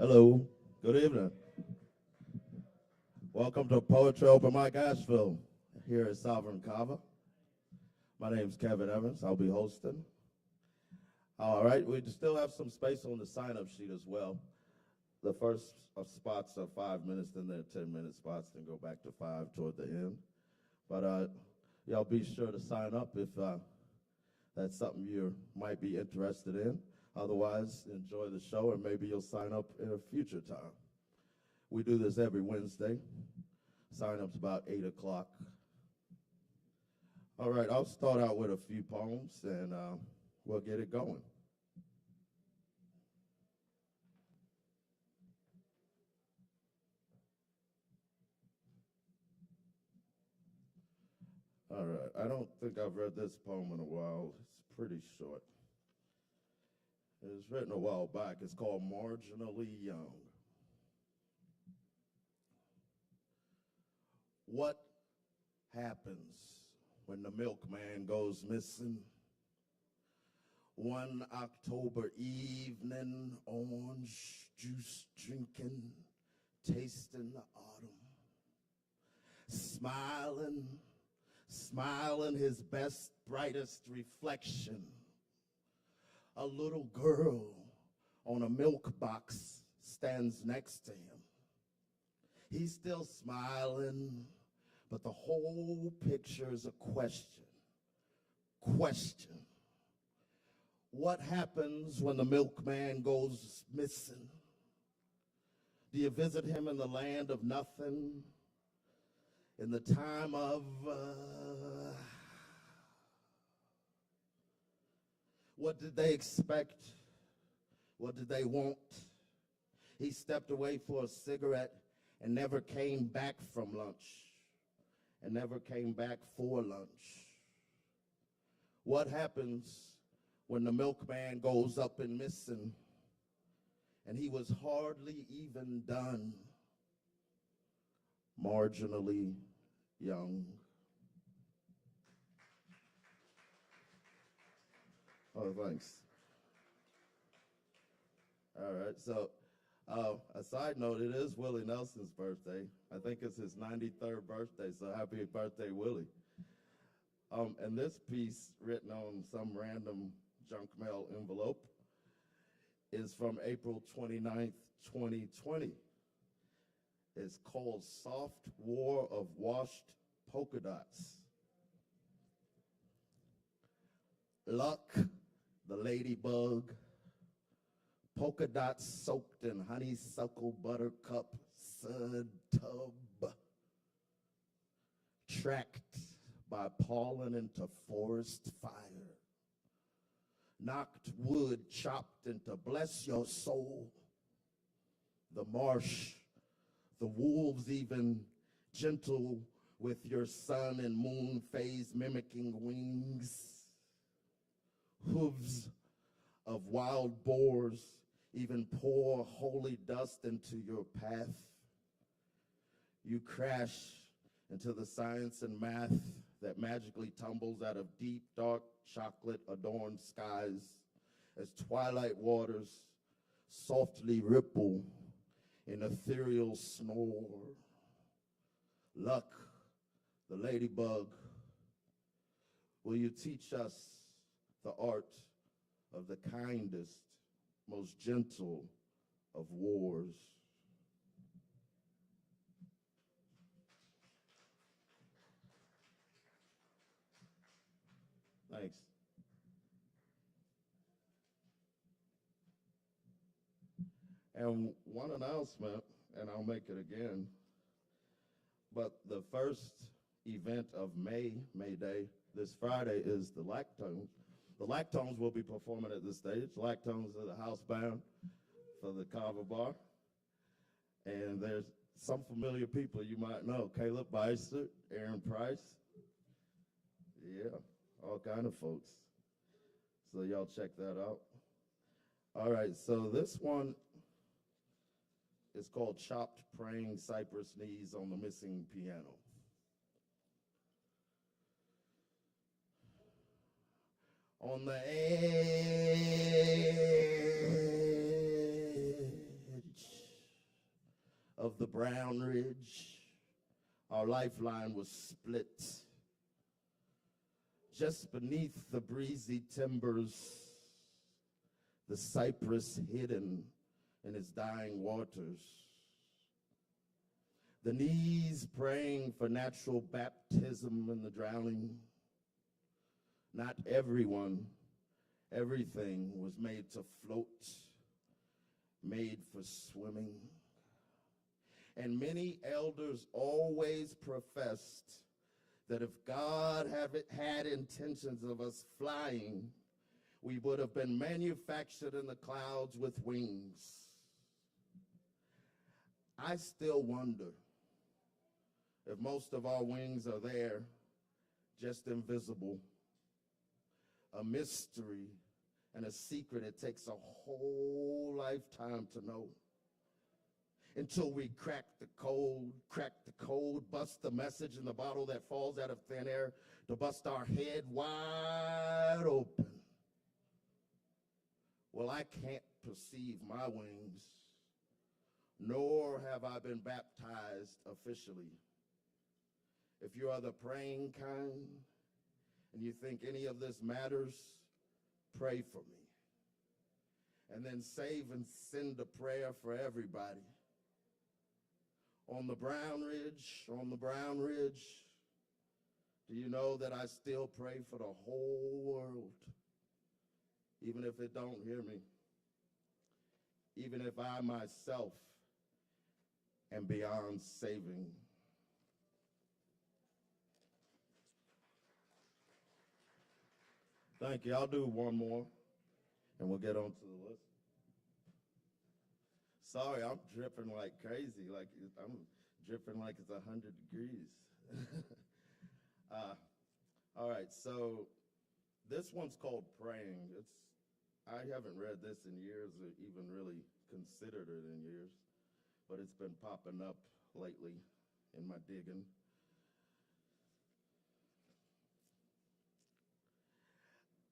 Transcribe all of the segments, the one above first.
Hello, good evening. Welcome to Poetry Open Mic Asheville here at Sovereign Kava. My name's Kevin Evans. I'll be hosting. All right, we still have some space on the sign-up sheet as well. The first spots are 5 minutes, then they're 10-minute spots, then go back to 5 toward the end. But y'all be sure to sign up if that's something you might be interested in. Otherwise, enjoy the show, and maybe you'll sign up in a future time. We do this every Wednesday. Sign-up's about 8 o'clock. All right, I'll start out with a few poems, and we'll get it going. All right, I don't think I've read this poem in a while. It's pretty short. It was written a while back. It's called Marginally Young. What happens when the milkman goes missing? One October evening, orange juice drinking, tasting the autumn, smiling his best, brightest reflection. A little girl on a milk box stands next to him. He's still smiling, but the whole picture is a question. Question. What happens when the milkman goes missing? Do you visit him in the land of nothing? In the time of what did they expect? What did they want? He stepped away for a cigarette and never came back from lunch, and never came back for lunch. What happens when the milkman goes up and missing, and he was hardly even done? Marginally young. Oh, thanks. All right, so a side note, it is Willie Nelson's birthday. I think it's his 93rd birthday, so happy birthday, Willie. And this piece, written on some random junk mail envelope, is from April 29th, 2020. It's called Soft War of Washed Polka Dots. Luck, the ladybug, polka dots soaked in honeysuckle buttercup sud tub, tracked by pollen into forest fire, knocked wood chopped into bless your soul, the marsh, the wolves even gentle with your sun and moon phase mimicking wings, hooves of wild boars even pour holy dust into your path. You crash into the science and math that magically tumbles out of deep, dark, chocolate-adorned skies as twilight waters softly ripple in ethereal snore. Luck, the ladybug, will you teach us the art of the kindest, most gentle of wars? Thanks. And one announcement, and I'll make it again, but the first event of May Day, this Friday, is the Lactones. The Lactones will be performing at the stage. Lactones are the house band for the Kava bar. And there's some familiar people you might know. Caleb Beissert, Aaron Price. Yeah, all kind of folks. So y'all check that out. All right, so this one is called Chopped Praying Cypress Knees on the Missing Piano. On the edge of the Brown Ridge, our lifeline was split. Just beneath the breezy timbers, the cypress hidden in its dying waters. The knees praying for natural baptism in the drowning. Not everyone, everything was made to float, made for swimming. And many elders always professed that if God had intentions of us flying, we would have been manufactured in the clouds with wings. I still wonder if most of our wings are there, just invisible. A mystery and a secret it takes a whole lifetime to know. Until we crack the code, bust the message in the bottle that falls out of thin air to bust our head wide open. Well, I can't perceive my wings, nor have I been baptized officially. If you are the praying kind and you think any of this matters, pray for me. And then save and send a prayer for everybody. On the Brown Ridge, do you know that I still pray for the whole world? Even if it don't hear me. Even if I myself am beyond saving. Thank you. I'll do one more, and we'll get on to the list. Sorry, I'm dripping like crazy. Like I'm dripping like it's 100 degrees. All right, so this one's called Praying. I haven't read this in years or even really considered it in years, but it's been popping up lately in my digging.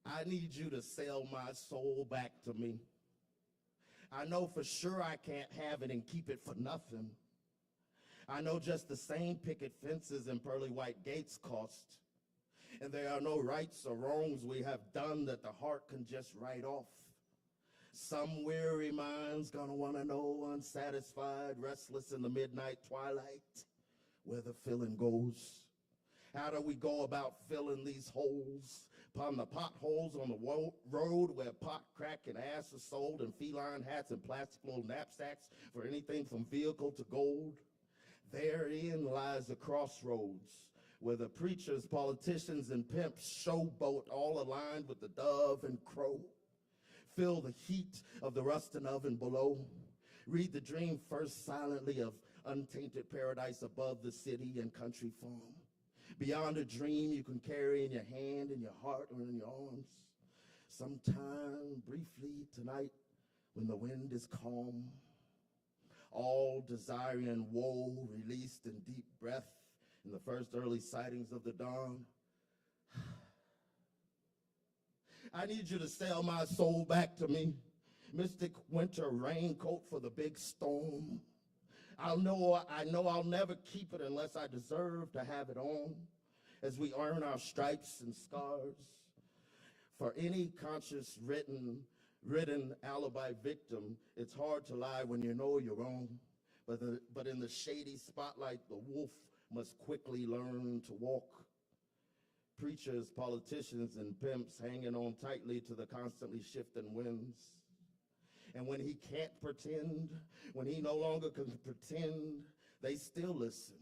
I need you to sell my soul back to me. I know for sure I can't have it and keep it for nothing. I know just the same picket fences and pearly white gates cost. And there are no rights or wrongs we have done that the heart can just write off. Some weary mind's gonna wanna know, unsatisfied, restless in the midnight twilight, where the feeling goes. How do we go about filling these holes? Upon the potholes on the road where pot, crack, and ass are sold, and feline hats and plastic little knapsacks for anything from vehicle to gold. Therein lies the crossroads where the preachers, politicians, and pimps showboat all aligned with the dove and crow. Feel the heat of the rusting oven below. Read the dream first silently of untainted paradise above the city and country farm. Beyond a dream you can carry in your hand, in your heart, or in your arms. Sometime briefly tonight when the wind is calm, all desire and woe released in deep breath in the first early sightings of the dawn. I need you to sell my soul back to me. Mystic winter raincoat for the big storm. I know I'll never keep it unless I deserve to have it on, as we earn our stripes and scars. For any conscious ridden alibi victim, it's hard to lie when you know you're wrong. But in the shady spotlight, the wolf must quickly learn to walk. Preachers, politicians, and pimps hanging on tightly to the constantly shifting winds. And when he can't pretend, when he no longer can pretend, they still listen.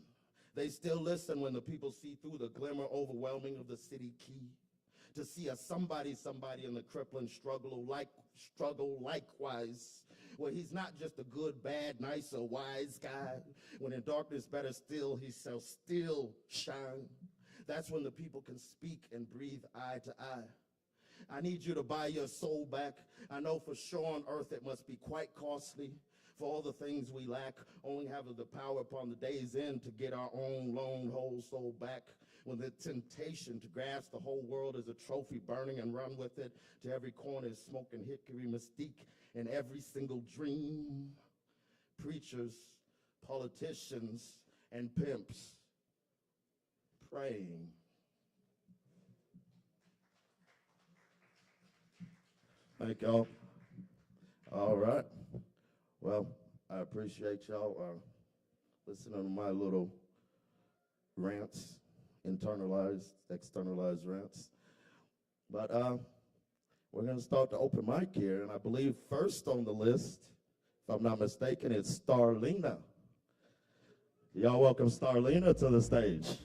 They still listen when the people see through the glimmer overwhelming of the city key. To see a somebody in the crippling struggle likewise. Well, he's not just a good, bad, nice, or wise guy. When in darkness better still, he shall still shine. That's when the people can speak and breathe eye to eye. I need you to buy your soul back. I know for sure on earth it must be quite costly. For all the things we lack, only have the power upon the day's end to get our own lone whole soul back. When the temptation to grasp the whole world as a trophy burning and run with it to every corner is smoke and hickory mystique in every single dream. Preachers, politicians and pimps praying. Thank y'all. All right. Well, I appreciate y'all listening to my little rants, internalized, externalized rants. But we're going to start the open mic here, and I believe first on the list, if I'm not mistaken, it's Starlina. Y'all welcome Starlina to the stage.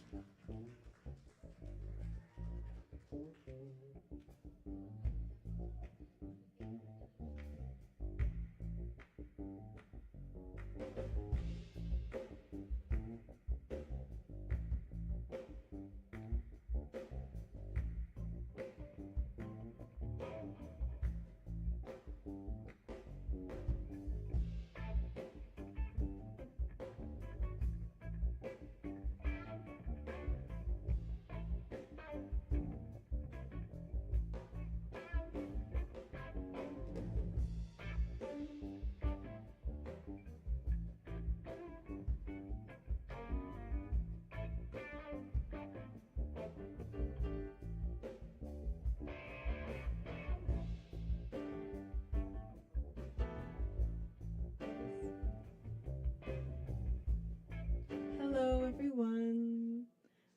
Hello everyone,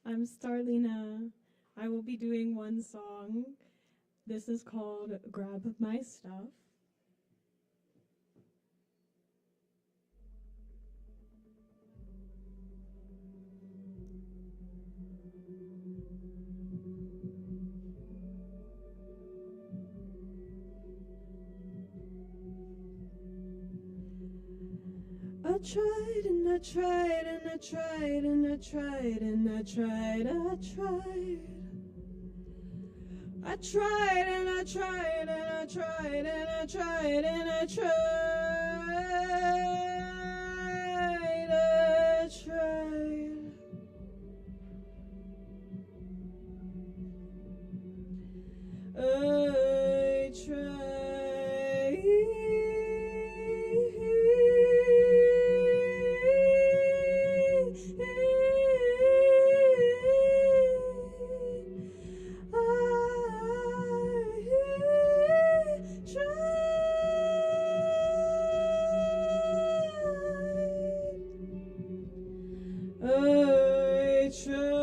I'm Starlina. I will be doing one song. This is called Grab My Stuff. I tried and I tried and I tried and I tried and I tried, I tried. I tried and I tried and I tried and I tried and I tried, I tried. I tried. I tried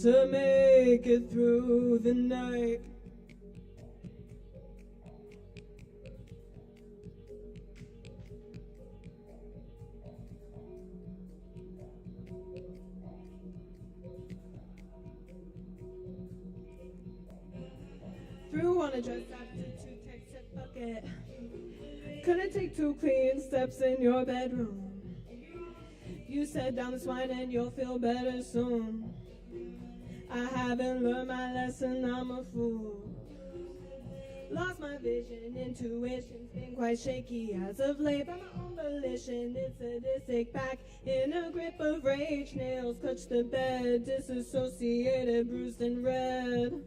to make it through the night. Threw on a dress after 2 texts at bucket. Couldn't take 2 clean steps in your bedroom. You said down this wine and you'll feel better soon. I haven't learned my lesson, I'm a fool. Lost my vision, intuition's been quite shaky as of late. By my own volition, it's sadistic, back in a grip of rage. Nails clutch the bed, disassociated, bruised and red.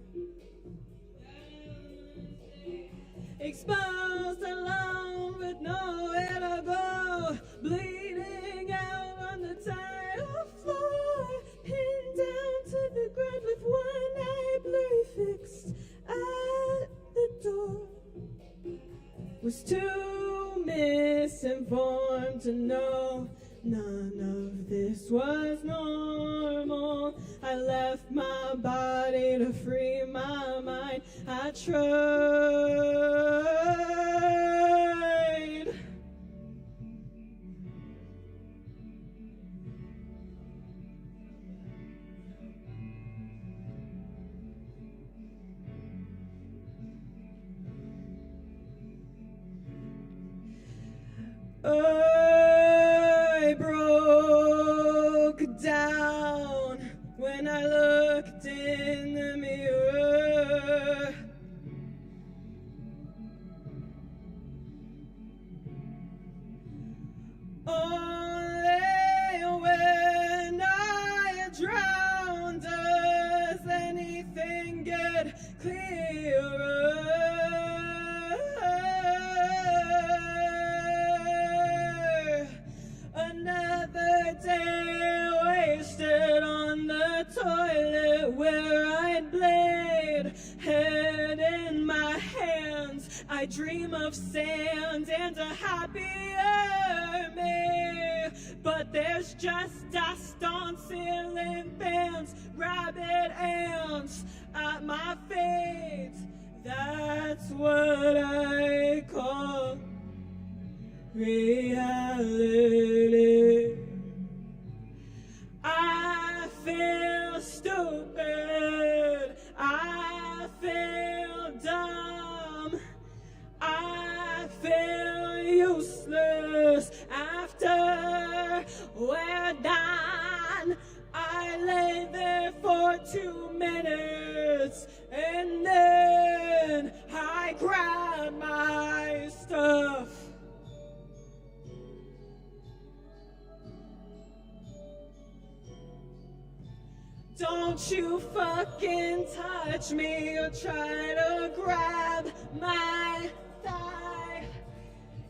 Exposed, alone, with nowhere to go, bleeding out on the tile floor, pinned down to the ground with one eye blurry fixed at the door. Was too misinformed to know none of this was normal. I left my body to free my mind. I tried. I broke down when I looked in the mirror. Only when I drown does anything get clearer. giant blade, head in my hands. I dream of sand and a happier me. But there's just dust on ceiling fans, rabbit ants at my feet. That's what I call reality. I feel stupid, I feel dumb, I feel useless after we're done. I lay there for 2 minutes and then I grab my stuff. Don't you fucking touch me or try to grab my thigh.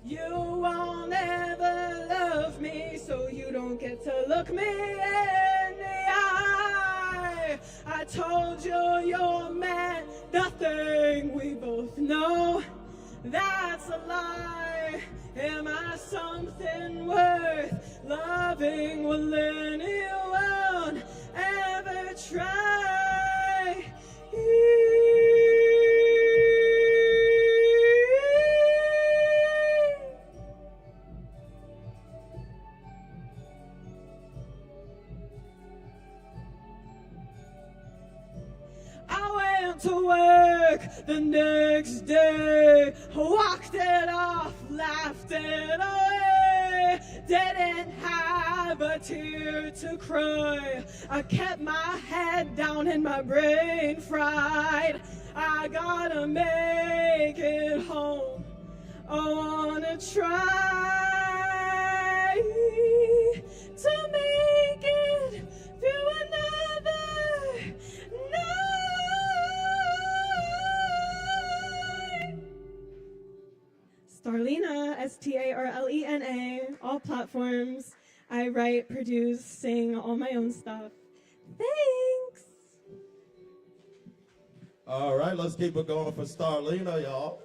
You won't ever love me, so you don't get to look me in the eye. I told you you're meant nothing, we both know that's a lie. Am I something worth loving? Will anyone ever try? I went to work the next day, walked it off, laughed it away, didn't have a tear to cry. I kept my head down and my brain fried. I gotta make it home, I wanna try to make it through another night. Starlena, Starlena, all platforms. I write, produce, sing all my own stuff. Thanks. All right, let's keep it going for Starlena, y'all.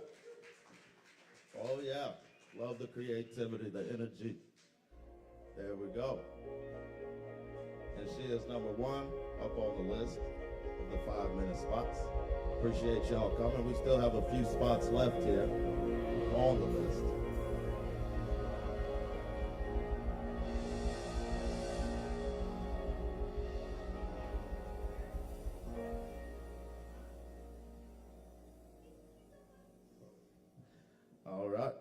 Oh, yeah. Love the creativity, the energy. There we go. And she is number 1 up on the list of the 5-minute spots. Appreciate y'all coming. We still have a few spots left here on the list. All right.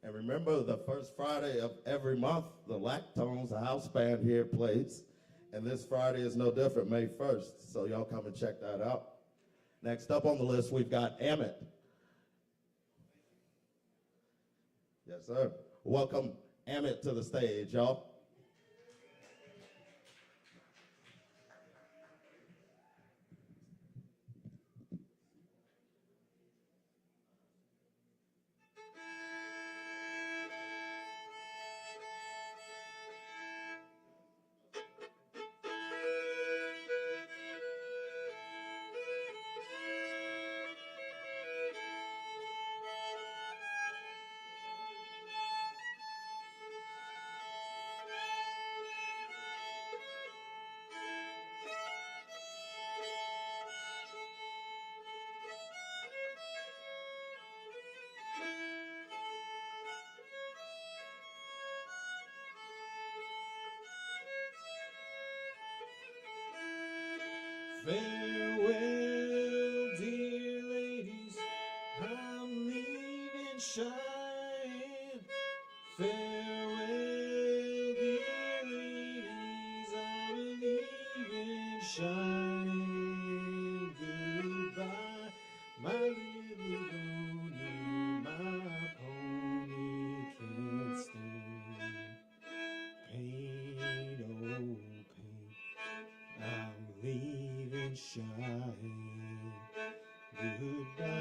And remember, the first Friday of every month, the Lactones, a house band here, plays. And this Friday is no different, May 1st. So y'all come and check that out. Next up on the list, we've got Amit. Yes, sir. Welcome Amit to the stage, y'all. Farewell, dear ladies, I'm leaving Cheyenne. Farewell, dear ladies, I'm leaving Cheyenne. Goodbye, my little pony, my pony can't stand pain, oh pain. I'm leaving Cheyenne. Goodbye,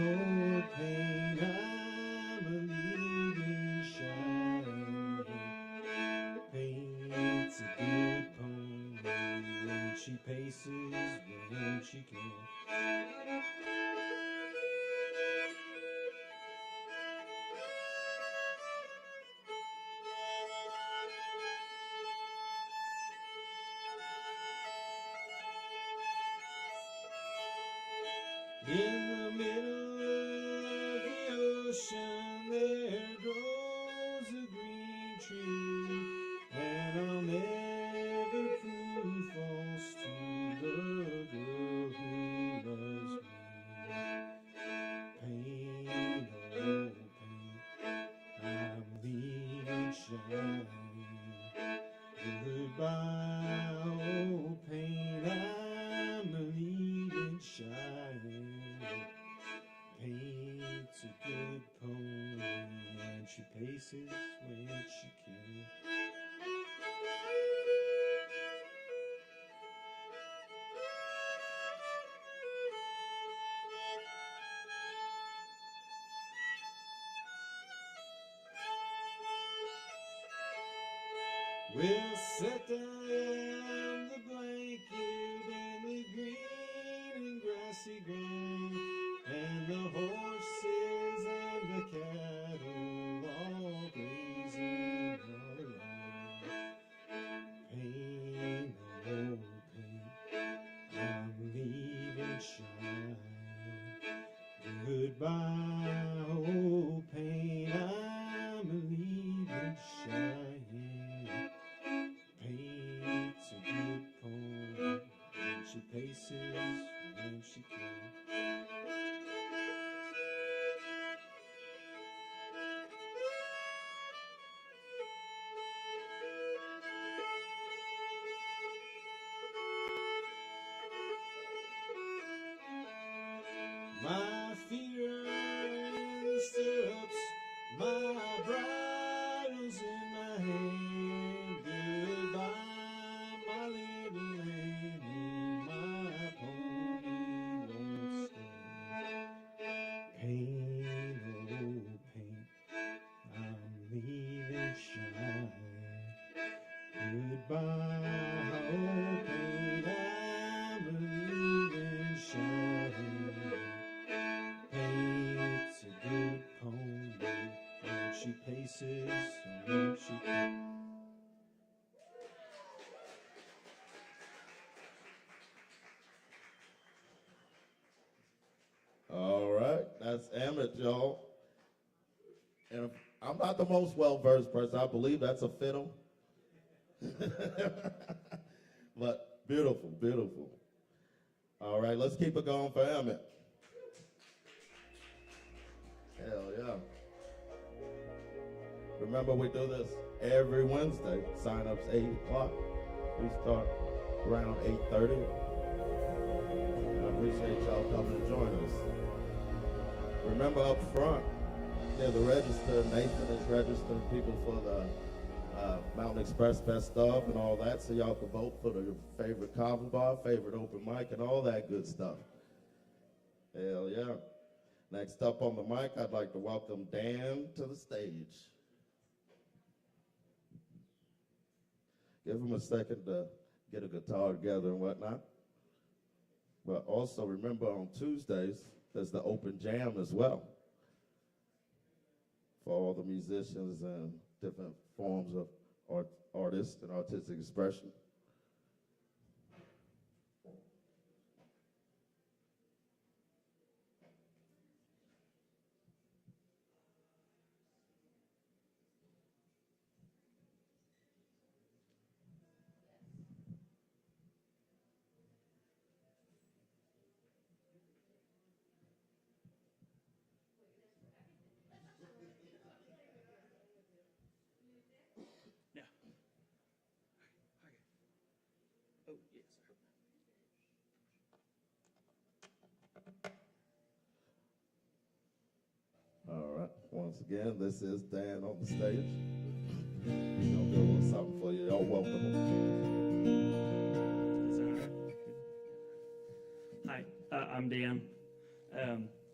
oh pain. I'm leaving Cheyenne. Paint's a good pony when she paces, when when she can. In the middle of the ocean there grows a green tree, and I'll never prove false to the girl who loves me. Pain, oh pain, I'm leaving shine. Goodbye, oh pain, I'm leaving shine. Paint's a good pony, and she paces when she can. We'll set down the blanket and the green and grassy ground, and the horses and the cattle all grazing all around. Pain, oh pain, I'm leaving shine. Goodbye, oh pain, I'm leaving shine. Paint's a good pony, and she paces when she can. My feet are in the stirrups, my bridle's in my hand. Goodbye, my little Annie, my pony won't stand. Pain, oh pain, I'm leaving shine. Goodbye, oh pain, I'm leaving shine. Paint's a good pony, and she paces when she can. All right, that's Emmett, y'all. And I'm not the most well-versed person. I believe that's a fiddle. But beautiful, beautiful. All right, let's keep it going for Emmett. Hell yeah. Remember, we do this every Wednesday. Sign-ups 8 o'clock. We start around 8:30. I appreciate y'all coming to join us. Remember up front, near the register, Nathan is registering people for the Mountain Express Best of and all that, so y'all can vote for the favorite Kava bar, favorite open mic, and all that good stuff. Hell yeah. Next up on the mic, I'd like to welcome Dan to the stage. Give him a second to get a guitar together and whatnot. But also remember on Tuesdays, there's the open jam as well for all the musicians and different forms of artists and artistic expression. All right, once again, this is Dan on the stage. He's gonna do a little something for you. Y'all welcome him. Hi, I'm Dan.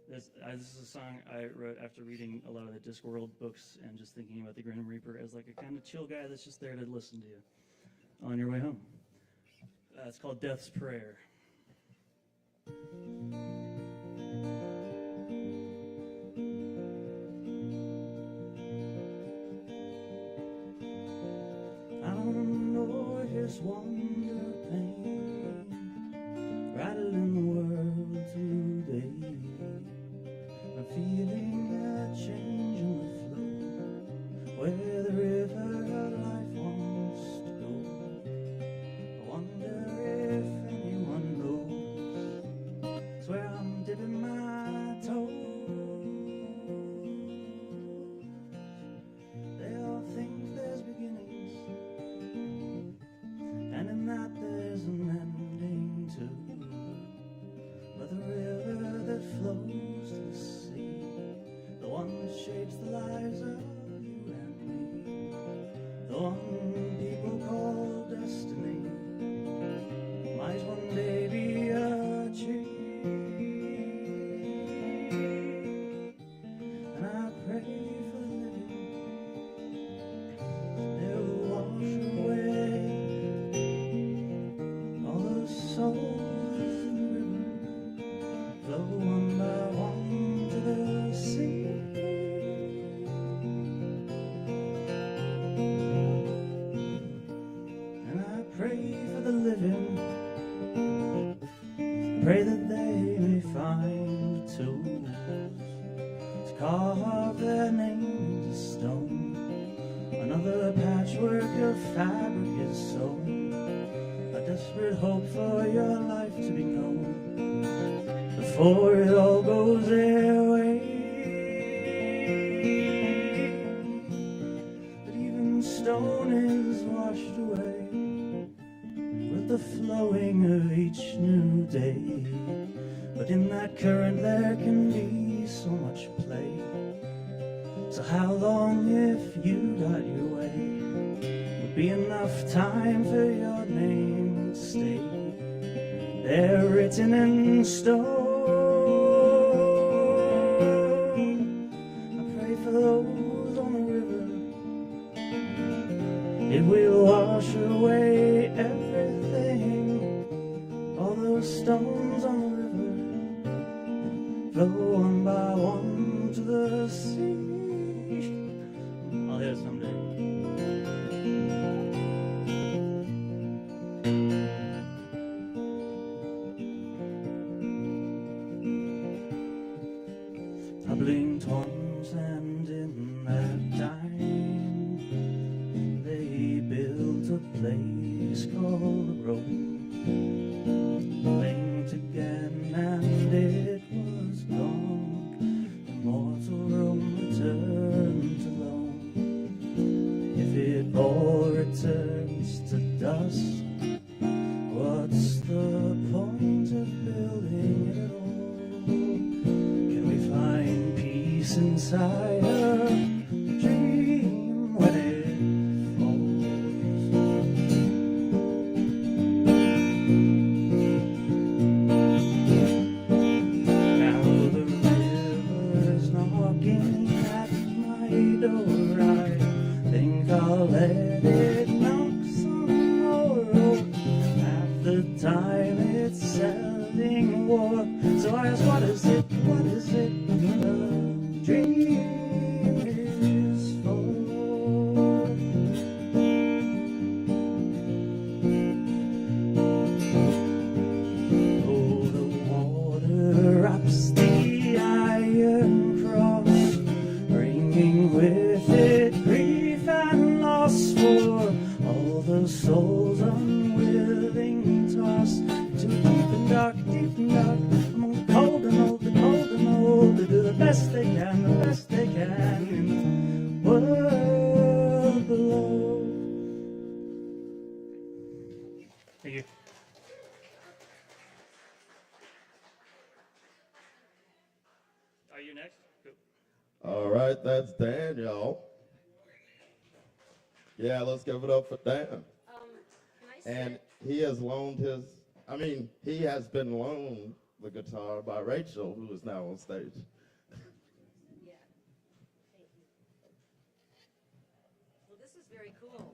This is a song I wrote after reading a lot of the Discworld books and just thinking about the Grim Reaper as like a kind of chill guy that's just there to listen to you on your way home. It's called Death's Prayer. but the river that flows to the sea, the one that shapes the lives of you and me, the one people call destiny, might one day be a tree. And I pray for the living, they will wash away all the souls in the river, flow one by one to the sea. And I pray for the living, pray that they may find tools to carve their name into stone. Another patchwork of fabric is sewn, a desperate hope for your life to be known before it all goes their way. But even stone is washed away with the flowing of each new day. But in that current there can be so much play. So how long, if you got your way, would be enough time for your name to stay there written in stone? I pray for those on the river, it will wash away everything. All those stones on the river, flow one by one to the sea. I'll hit it someday. I blinked once and in that time they built a place called Rome. Blinked again and it was gone. Immortal Rome returned alone. If it all returns to dust, what's the point of building it all? Can we find peace inside a dream when it falls? Now the river's knocking at my door. I think I'll let it knock some more. Half the time it's selling war. So I ask, what is it? What is it? A dream is for. Oh, the water wraps the iron cross, bringing with it grief and loss for all the souls unwilling tossed into deep and dark, among the cold and old, to do the best they can, in the world below. Thank you. Are you next? Go. All right, that's Dan, y'all. Yeah, let's give it up for Dan. Can I And sit? he has loaned he has been loaned the guitar by Rachel, who is now on stage. Yeah. Thank you. Well, this is very cool.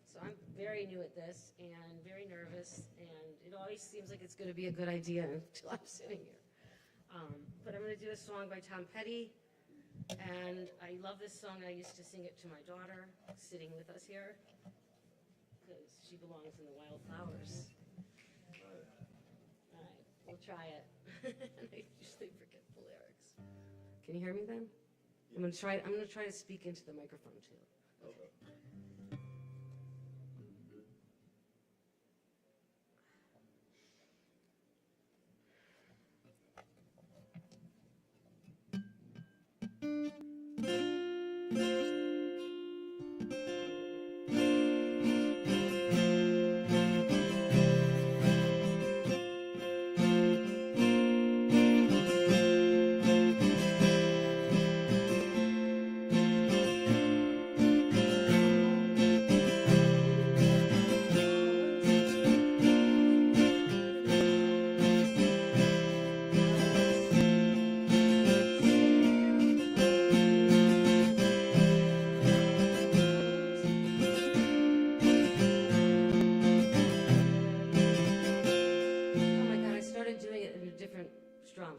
So I'm very new at this and very nervous, and it always seems like it's going to be a good idea until I'm sitting here. But I'm going to do a song by Tom Petty, and I love this song. I used to sing it to my daughter sitting with us here because she belongs in the Wildflowers. All right, we'll try it. I usually forget the lyrics. Can you hear me then? I'm gonna try to speak into the microphone too.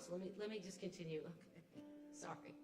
so let me just continue. Okay. Sorry.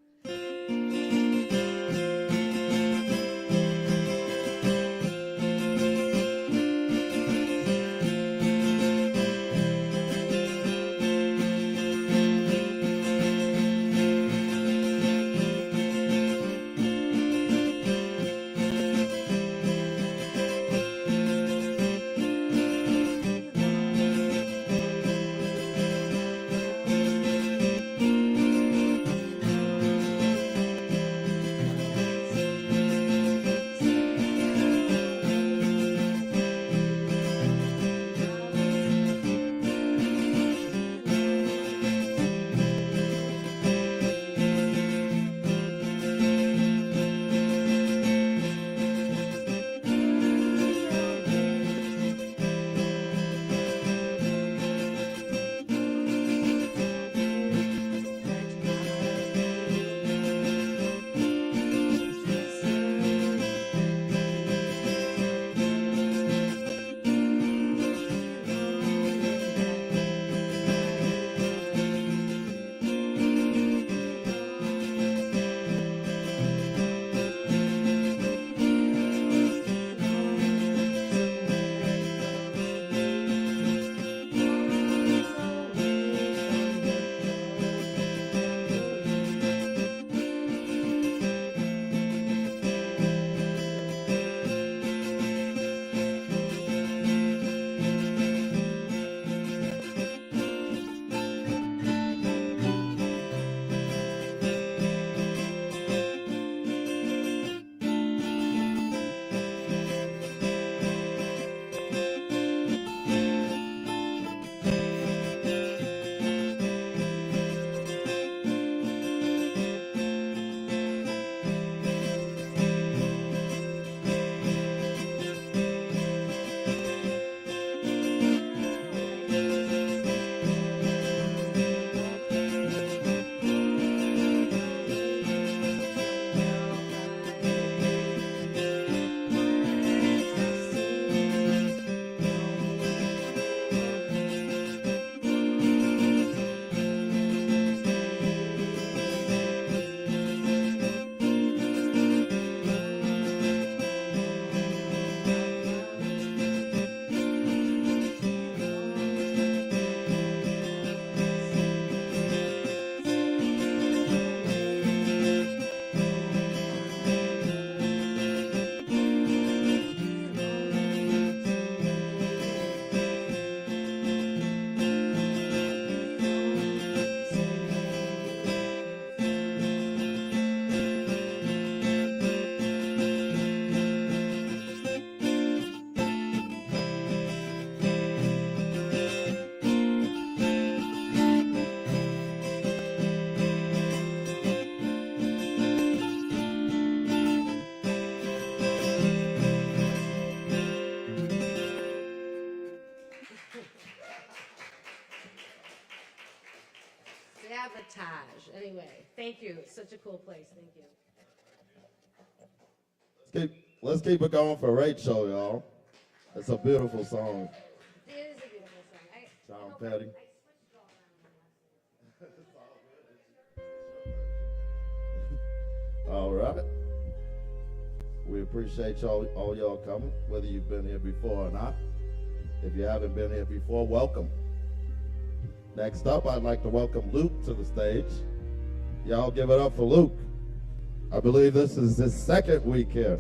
Sabotage. Anyway, thank you. It's such a cool place. Thank you. Let's keep it going for Rachel, y'all. It's a beautiful song. It is a beautiful song. Tom Petty. I switched it all around. All right. We appreciate all y'all coming, whether you've been here before or not. If you haven't been here before, welcome. Next up, I'd like to welcome Luke to the stage. Y'all give it up for Luke. I believe this is his second week here.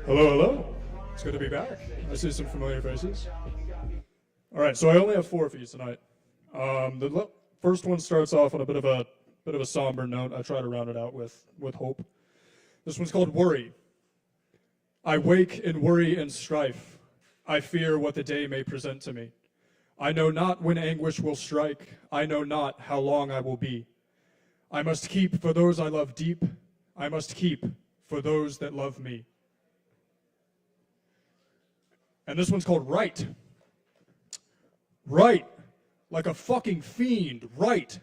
Hello, hello. It's good to be back. I see some familiar faces. All right, so I only have 4 for you tonight. The first one starts off on a bit of a somber note. I try to round it out with hope. This one's called Worry. I wake in worry and strife. I fear what the day may present to me. I know not when anguish will strike. I know not how long I will be. I must keep for those I love deep. I must keep for those that love me. And this one's called Right. Right. Like a fucking fiend. Right.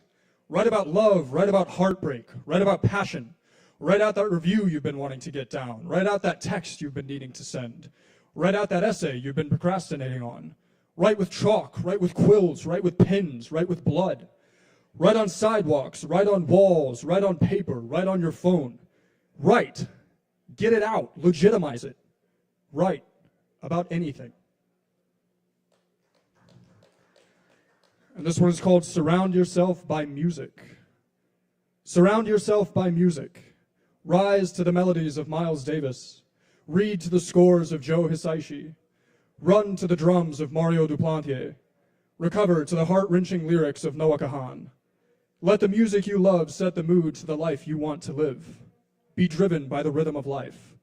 Right about love. Right about heartbreak. Right about passion. Write out that review you've been wanting to get down. Write out that text you've been needing to send. Write out that essay you've been procrastinating on. Write with chalk, write with quills, write with pens, write with blood. Write on sidewalks, write on walls, write on paper, write on your phone. Write. Get it out. Legitimize it. Write about anything. And this one is called Surround Yourself by Music. Surround yourself by music. Rise to the melodies of Miles Davis. Read to the scores of Joe Hisaishi. Run to the drums of Mario Duplantier. Recover to the heart-wrenching lyrics of Noah Kahan. Let the music you love set the mood to the life you want to live. Be driven by the rhythm of life.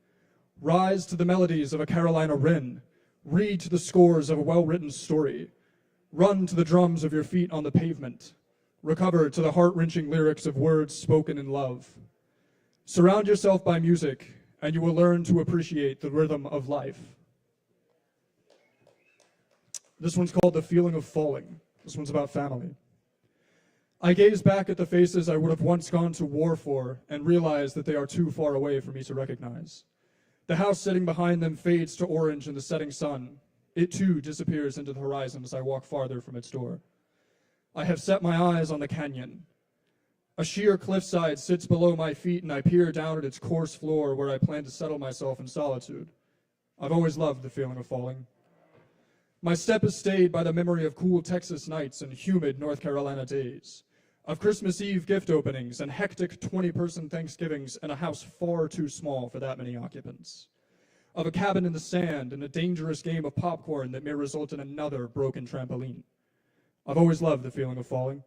Rise to the melodies of a Carolina Wren. Read to the scores of a well-written story. Run to the drums of your feet on the pavement. Recover to the heart-wrenching lyrics of words spoken in love. Surround yourself by music, and you will learn to appreciate the rhythm of life. This one's called The Feeling of Falling. This one's about family. I gaze back at the faces I would have once gone to war for and realize that they are too far away for me to recognize. The house sitting behind them fades to orange in the setting sun. It too disappears into the horizon as I walk farther from its door. I have set my eyes on the canyon. A sheer cliffside sits below my feet and I peer down at its coarse floor where I plan to settle myself in solitude. I've always loved the feeling of falling. My step is stayed by the memory of cool Texas nights and humid North Carolina days, of Christmas Eve gift openings and hectic 20-person Thanksgivings in a house far too small for that many occupants, of a cabin in the sand and a dangerous game of popcorn that may result in another broken trampoline. I've always loved the feeling of falling.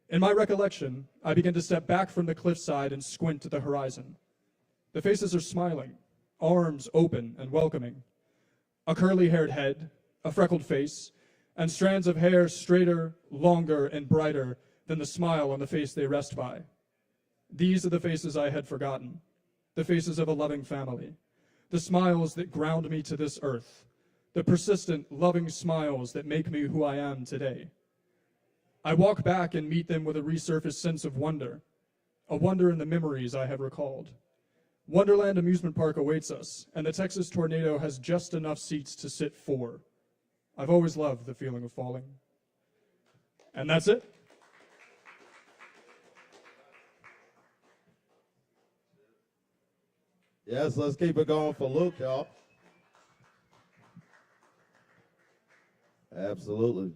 In my recollection, I begin to step back from the cliffside and squint to the horizon. The faces are smiling, arms open and welcoming. A curly-haired head, a freckled face, and strands of hair straighter, longer, and brighter than the smile on the face they rest by. These are the faces I had forgotten, the faces of a loving family, the smiles that ground me to this earth, the persistent, loving smiles that make me who I am today. I walk back and meet them with a resurfaced sense of wonder, a wonder in the memories I have recalled. Wonderland Amusement Park awaits us, and the Texas Tornado has just enough seats to sit 4. I've always loved the feeling of falling. And that's it. Yes, let's keep it going for Luke, y'all. Absolutely.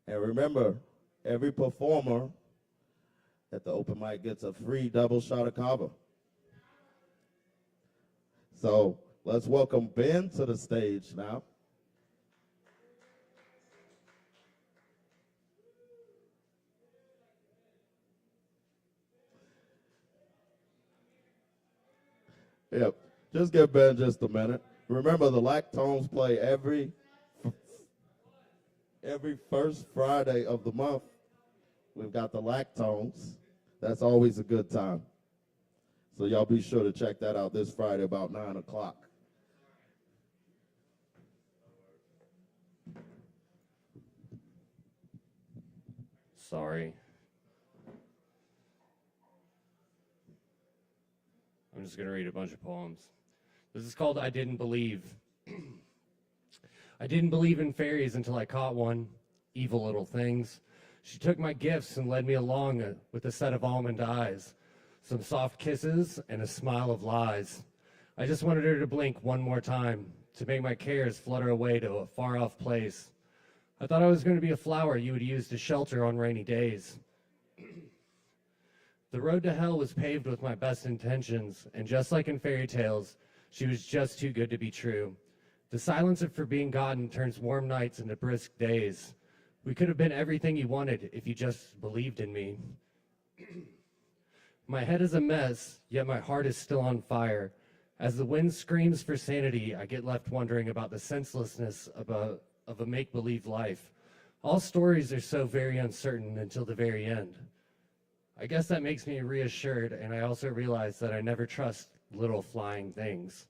And remember, every performer at the open mic gets a free double shot of Kava. So let's welcome Ben to the stage now. Yep, just give Ben just a minute. Remember, the Lactones play every first Friday of the month. We've got the Lactones. That's always a good time. So y'all be sure to check that out this Friday about 9 o'clock. Sorry. I'm just going to read a bunch of poems. This is called I Didn't Believe. I didn't believe in fairies until I caught one, evil little things. She took my gifts and led me along with a set of almond eyes, some soft kisses and a smile of lies. I just wanted her to blink one more time, to make my cares flutter away to a far-off place. I thought I was going to be a flower you would use to shelter on rainy days. The road to hell was paved with my best intentions, and just like in fairy tales, she was just too good to be true. The silence of forgotten turns warm nights into brisk days. We could have been everything you wanted if you just believed in me. My head is a mess, yet my heart is still on fire. As the wind screams for sanity, I get left wondering about the senselessness of a make-believe life. All stories are so very uncertain until the very end. I guess that makes me reassured, and I also realize that I never trust little flying things.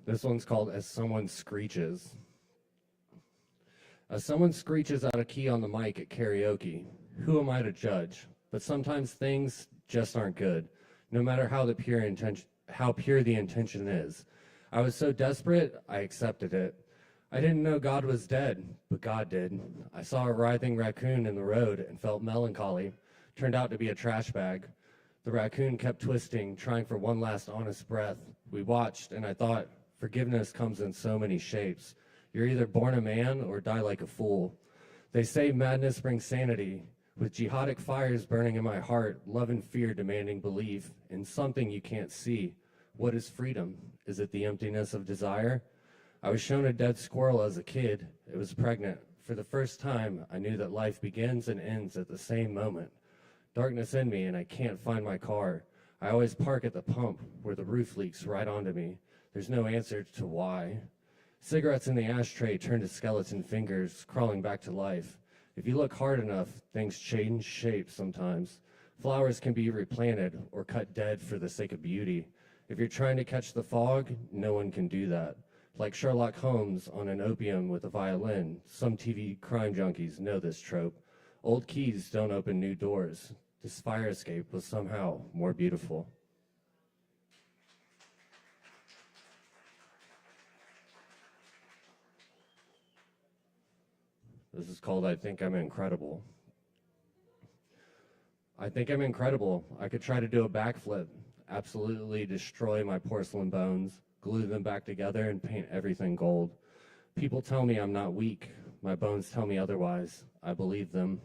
This one's called As Someone Screeches. As someone screeches out a key on the mic at karaoke, who am I to judge? But sometimes things just aren't good, no matter how pure the intention is. I was so desperate, I accepted it. I didn't know God was dead, but God did. I saw a writhing raccoon in the road and felt melancholy. Turned out to be a trash bag. The raccoon kept twisting, trying for one last honest breath. We watched, and I thought, forgiveness comes in so many shapes. You're either born a man or die like a fool. They say madness brings sanity. With jihadic fires burning in my heart, love and fear demanding belief in something you can't see. What is freedom? Is it the emptiness of desire? I was shown a dead squirrel as a kid. It was pregnant. For the first time, I knew that life begins and ends at the same moment. Darkness in me, and I can't find my car. I always park at the pump where the roof leaks right onto me. There's no answer to why. Cigarettes in the ashtray turn to skeleton fingers, crawling back to life. If you look hard enough, things change shape sometimes. Flowers can be replanted or cut dead for the sake of beauty. If you're trying to catch the fog, no one can do that. Like Sherlock Holmes on an opium with a violin, some TV crime junkies know this trope. Old keys don't open new doors. This fire escape was somehow more beautiful. This is called I Think I'm Incredible. I think I'm incredible. I could try to do a backflip, absolutely destroy my porcelain bones, glue them back together, and paint everything gold. People tell me I'm not weak. My bones tell me otherwise. I believe them.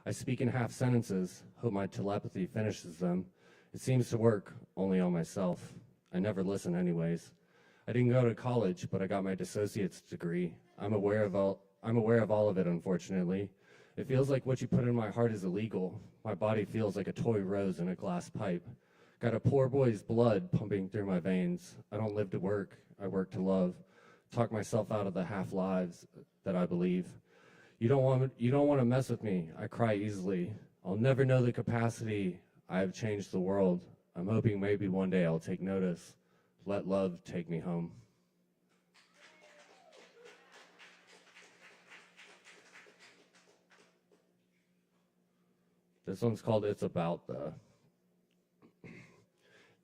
I speak in half sentences, hope my telepathy finishes them. It seems to work only on myself. I never listen anyways. I didn't go to college, but I got my dissociate's degree. I'm aware of all of it, unfortunately. It feels like what you put in my heart is illegal. My body feels like a toy rose in a glass pipe. Got a poor boy's blood pumping through my veins. I don't live to work, I work to love. Talk myself out of the half lives that I believe. You don't want to mess with me. I cry easily. I'll never know the capacity. I have changed the world. I'm hoping maybe one day I'll take notice. Let love take me home. This one's called It's About the.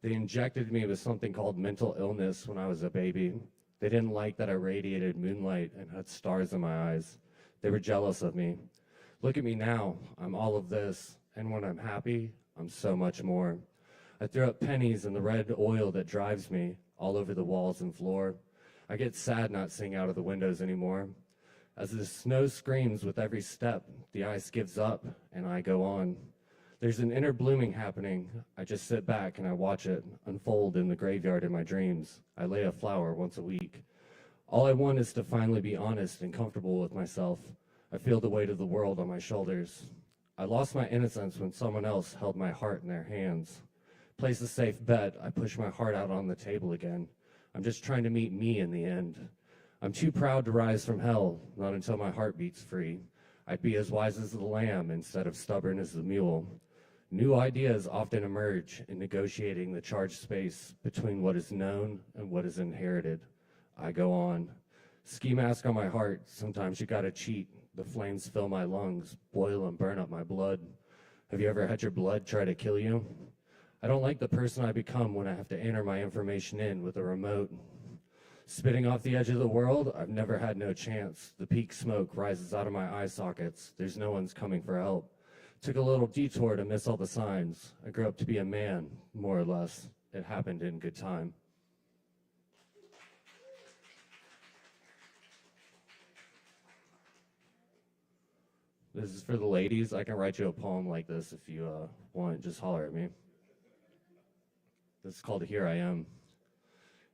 They injected me with something called mental illness when I was a baby. They didn't like that I radiated moonlight and had stars in my eyes. They were jealous of me. Look at me now. I'm all of this. And when I'm happy, I'm so much more. I throw up pennies in the red oil that drives me all over the walls and floor. I get sad not seeing out of the windows anymore. As the snow screams with every step, the ice gives up and I go on. There's an inner blooming happening. I just sit back and I watch it unfold in the graveyard in my dreams. I lay a flower once a week. All I want is to finally be honest and comfortable with myself. I feel the weight of the world on my shoulders. I lost my innocence when someone else held my heart in their hands. Place a safe bet, I push my heart out on the table again. I'm just trying to meet me in the end. I'm too proud to rise from hell, not until my heart beats free. I'd be as wise as the lamb instead of stubborn as the mule. New ideas often emerge in negotiating the charged space between what is known and what is inherited. I go on. Ski mask on my heart, sometimes you gotta cheat. The flames fill my lungs, boil and burn up my blood. Have you ever had your blood try to kill you? I don't like the person I become when I have to enter my information in with a remote. Spitting off the edge of the world, I've never had no chance. The peak smoke rises out of my eye sockets. There's no one's coming for help. Took a little detour to miss all the signs. I grew up to be a man, more or less. It happened in good time. This is for the ladies. I can write you a poem like this if you want. Just holler at me. This is called Here I Am.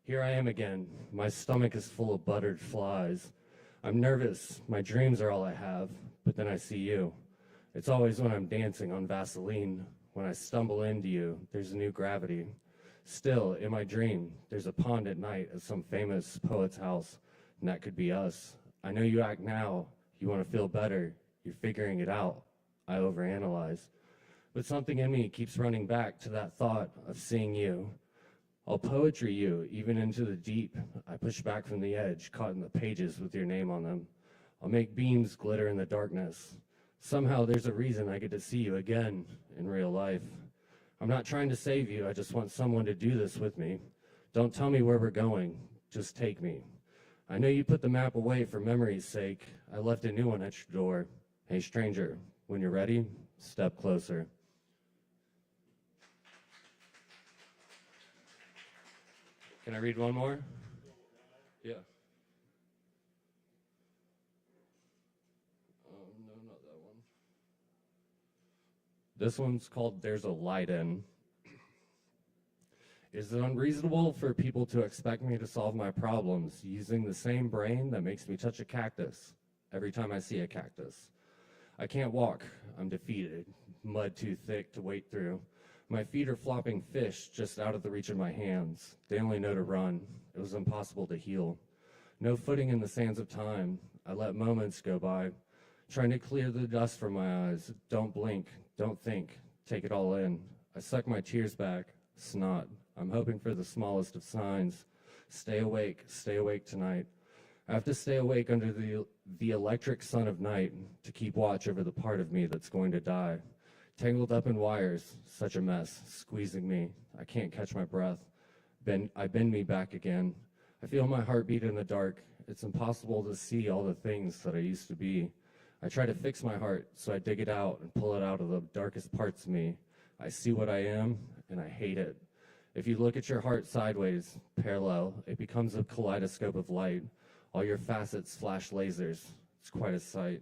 Here I am again. My stomach is full of buttered flies. I'm nervous. My dreams are all I have. But then I see you. It's always when I'm dancing on Vaseline. When I stumble into you, there's a new gravity. Still, in my dream, there's a pond at night at some famous poet's house. And that could be us. I know you act now. You want to feel better. You're figuring it out. I overanalyze. But something in me keeps running back to that thought of seeing you. I'll poetry you, even into the deep. I push back from the edge, caught in the pages with your name on them. I'll make beams glitter in the darkness. Somehow there's a reason I get to see you again in real life. I'm not trying to save you, I just want someone to do this with me. Don't tell me where we're going, just take me. I know you put the map away for memory's sake. I left a new one at your door. Hey stranger, when you're ready, step closer. Can I read one more? Yeah. No, not that one. This one's called There's a Light In. Is it unreasonable for people to expect me to solve my problems using the same brain that makes me touch a cactus every time I see a cactus? I can't walk. I'm defeated. Mud too thick to wade through. My feet are flopping fish just out of the reach of my hands. They only know to run. It was impossible to heal. No footing in the sands of time. I let moments go by, trying to clear the dust from my eyes. Don't blink. Don't think. Take it all in. I suck my tears back. Snot. I'm hoping for the smallest of signs. Stay awake tonight. I have to stay awake under the electric sun of night to keep watch over the part of me that's going to die. Tangled up in wires, such a mess, squeezing me. I can't catch my breath. I bend me back again. I feel my heartbeat in the dark. It's impossible to see all the things that I used to be. I try to fix my heart, so I dig it out and pull it out of the darkest parts of me. I see what I am, and I hate it. If you look at your heart sideways, parallel, it becomes a kaleidoscope of light. All your facets flash lasers. It's quite a sight.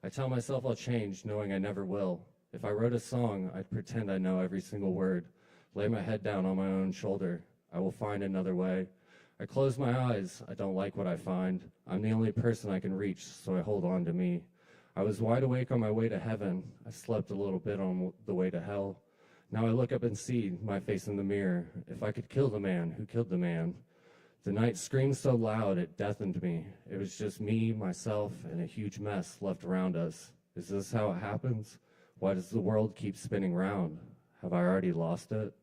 I tell myself I'll change, knowing I never will. If I wrote a song, I'd pretend I know every single word. Lay my head down on my own shoulder. I will find another way. I close my eyes. I don't like what I find. I'm the only person I can reach, so I hold on to me. I was wide awake on my way to heaven. I slept a little bit on the way to hell. Now I look up and see my face in the mirror. If I could kill the man who killed the man. The night screamed so loud it deafened me. It was just me, myself, and a huge mess left around us. Is this how it happens? Why does the world keep spinning round? Have I already lost it?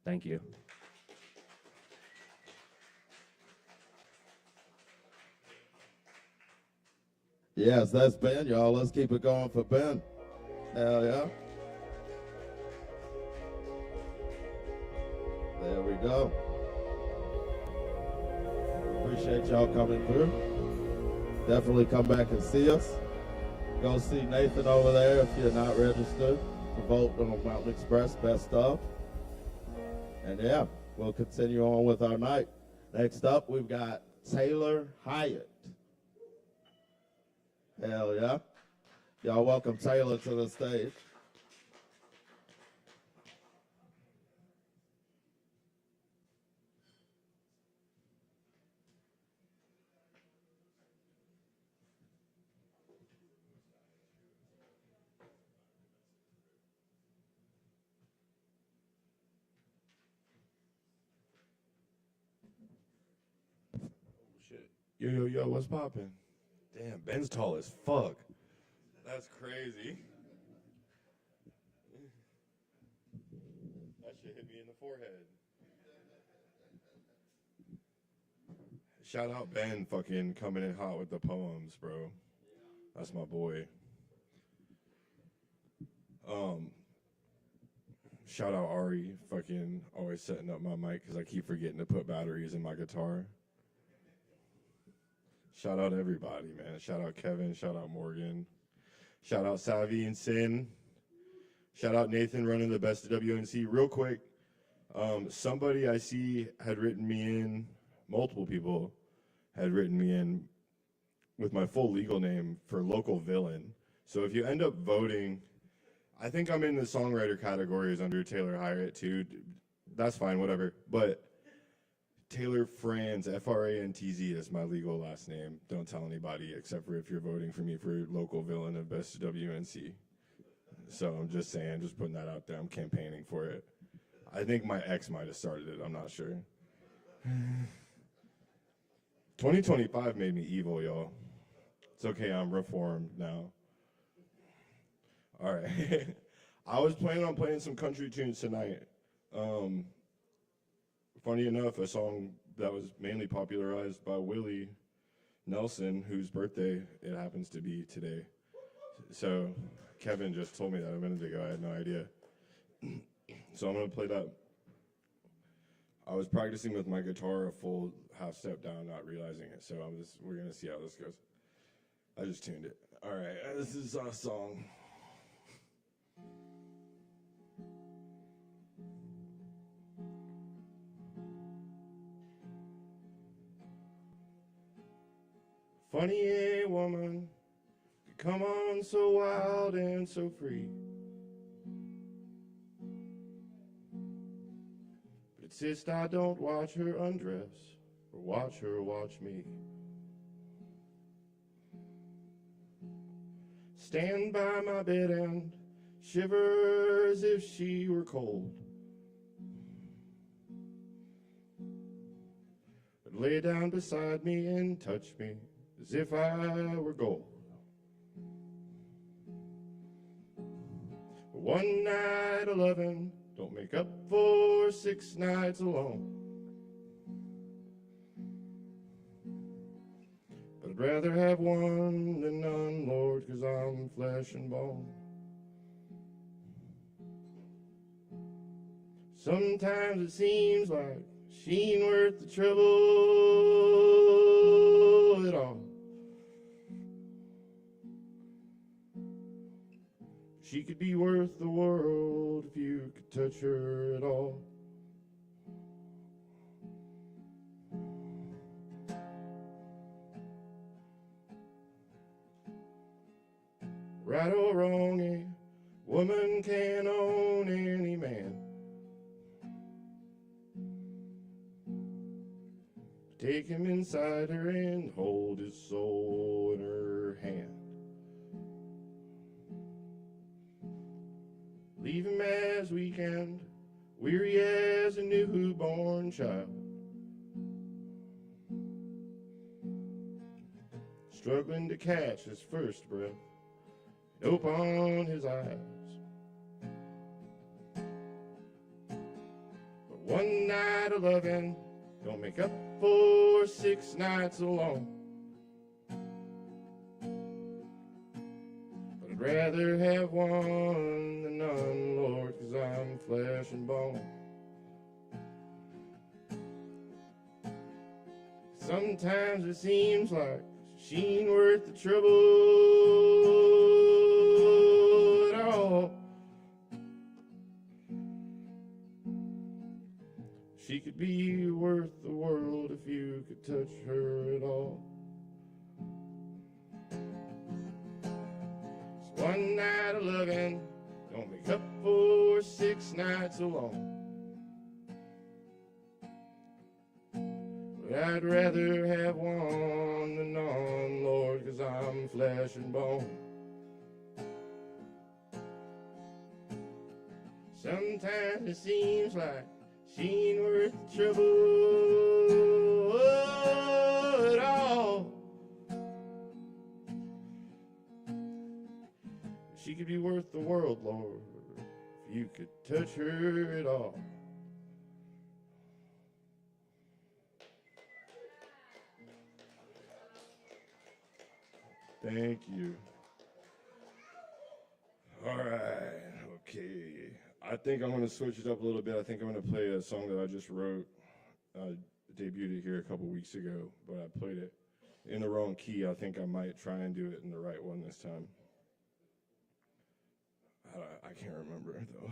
Thank you. Yes, that's Ben, y'all. Let's keep it going for Ben. Hell yeah. There we go. Appreciate y'all coming through. Definitely come back and see us. Go see Nathan over there if you're not registered to vote on Mountain Express Best Of. And yeah, we'll continue on with our night. Next up, we've got Taylor Hyatt. Hell yeah. Y'all welcome Taylor to the stage. Yo, what's poppin'? Damn, Ben's tall as fuck. That's crazy. That shit hit me in the forehead. Shout out Ben fucking coming in hot with the poems, bro. That's my boy. Shout out Ari, fucking always setting up my mic because I keep forgetting to put batteries in my guitar. Shout out everybody, man. Shout out Kevin. Shout out Morgan. Shout out Savvy and Sin. Shout out Nathan running the Best of WNC. Real quick, somebody I see had written me in, multiple people had written me in with my full legal name for local villain. So if you end up voting, I think I'm in the songwriter categories under Taylor Hyatt too. That's fine, whatever. But Taylor Franz, Frantz is my legal last name. Don't tell anybody except for if you're voting for me for local villain of Best WNC. So I'm just saying, just putting that out there. I'm campaigning for it. I think my ex might have started it. I'm not sure. 2025 made me evil, y'all. It's okay. I'm reformed now. All right. I was planning on playing some country tunes tonight. funny enough, a song that was mainly popularized by Willie Nelson, whose birthday it happens to be today. So Kevin just told me that a minute ago. I had no idea. So I'm going to play that. I was practicing with my guitar a full half step down, not realizing it. So we're going to see how this goes. I just tuned it. All right, this is a song. Funny a woman could come on so wild and so free. But insist I don't watch her undress or watch her watch me. Stand by my bed and shiver as if she were cold. But lay down beside me and touch me as if I were gold. One night of loving don't make up for 6 nights alone. But I'd rather have one than none, Lord, 'cause I'm flesh and bone. Sometimes it seems like she ain't worth the trouble at all. She could be worth the world if you could touch her at all. Right or wrong, a woman can own any man. Take him inside her and hold his soul in her hand. Leave him as we can, weary as a newborn child, struggling to catch his first breath, open his eyes. But one night of loving don't make up for 6 nights alone. But I'd rather have one than none, Lord, 'cause I'm flesh and bone. Sometimes it seems like she ain't worth the trouble at all. She could be worth the world if you could touch her at all. So one night of loving don't make up for 6 nights alone. But I'd rather have one than none, Lord, 'cause I'm flesh and bone. Sometimes it seems like she ain't worth the trouble at all. She could be worth the world, Lord, if you could touch her at all. Thank you. All right, okay. I think I'm going to switch it up a little bit. I think I'm going to play a song that I just wrote. I debuted it here a couple weeks ago, but I played it in the wrong key. I think I might try and do it in the right one this time. I can't remember, though.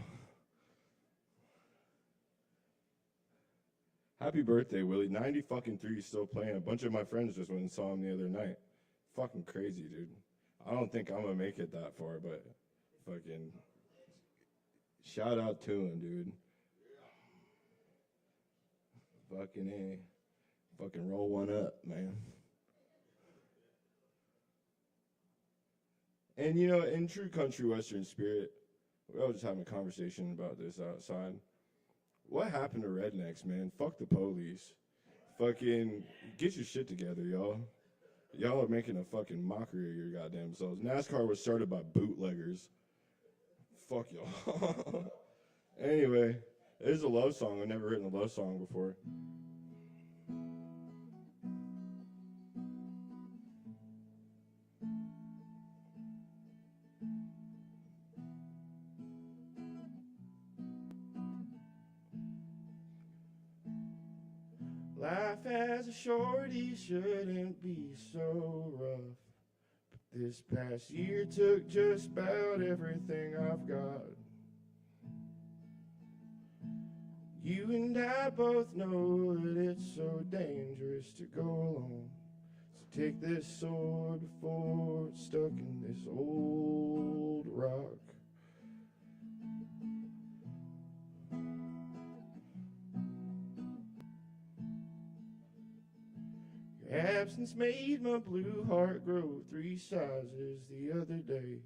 Happy birthday, Willie. 90 fucking 3 still playing. A bunch of my friends just went and saw him the other night. Fucking crazy, dude. I don't think I'm going to make it that far, but fucking shout out to him, dude. Fucking A. Fucking roll one up, man. And, you know, in true country western spirit, we all just having a conversation about this outside. What happened to rednecks, man? Fuck the police. Fucking get your shit together, y'all. Y'all are making a fucking mockery of your goddamn selves. NASCAR was started by bootleggers. Fuck y'all. Anyway, This is a love song. I've never written a love song before. Life as a shorty shouldn't be so rough. But this past year took just about everything I've got. You and I both know that it's so dangerous to go alone. So take this sword before it's stuck in this old rock. Your absence made my blue heart grow 3 sizes the other day.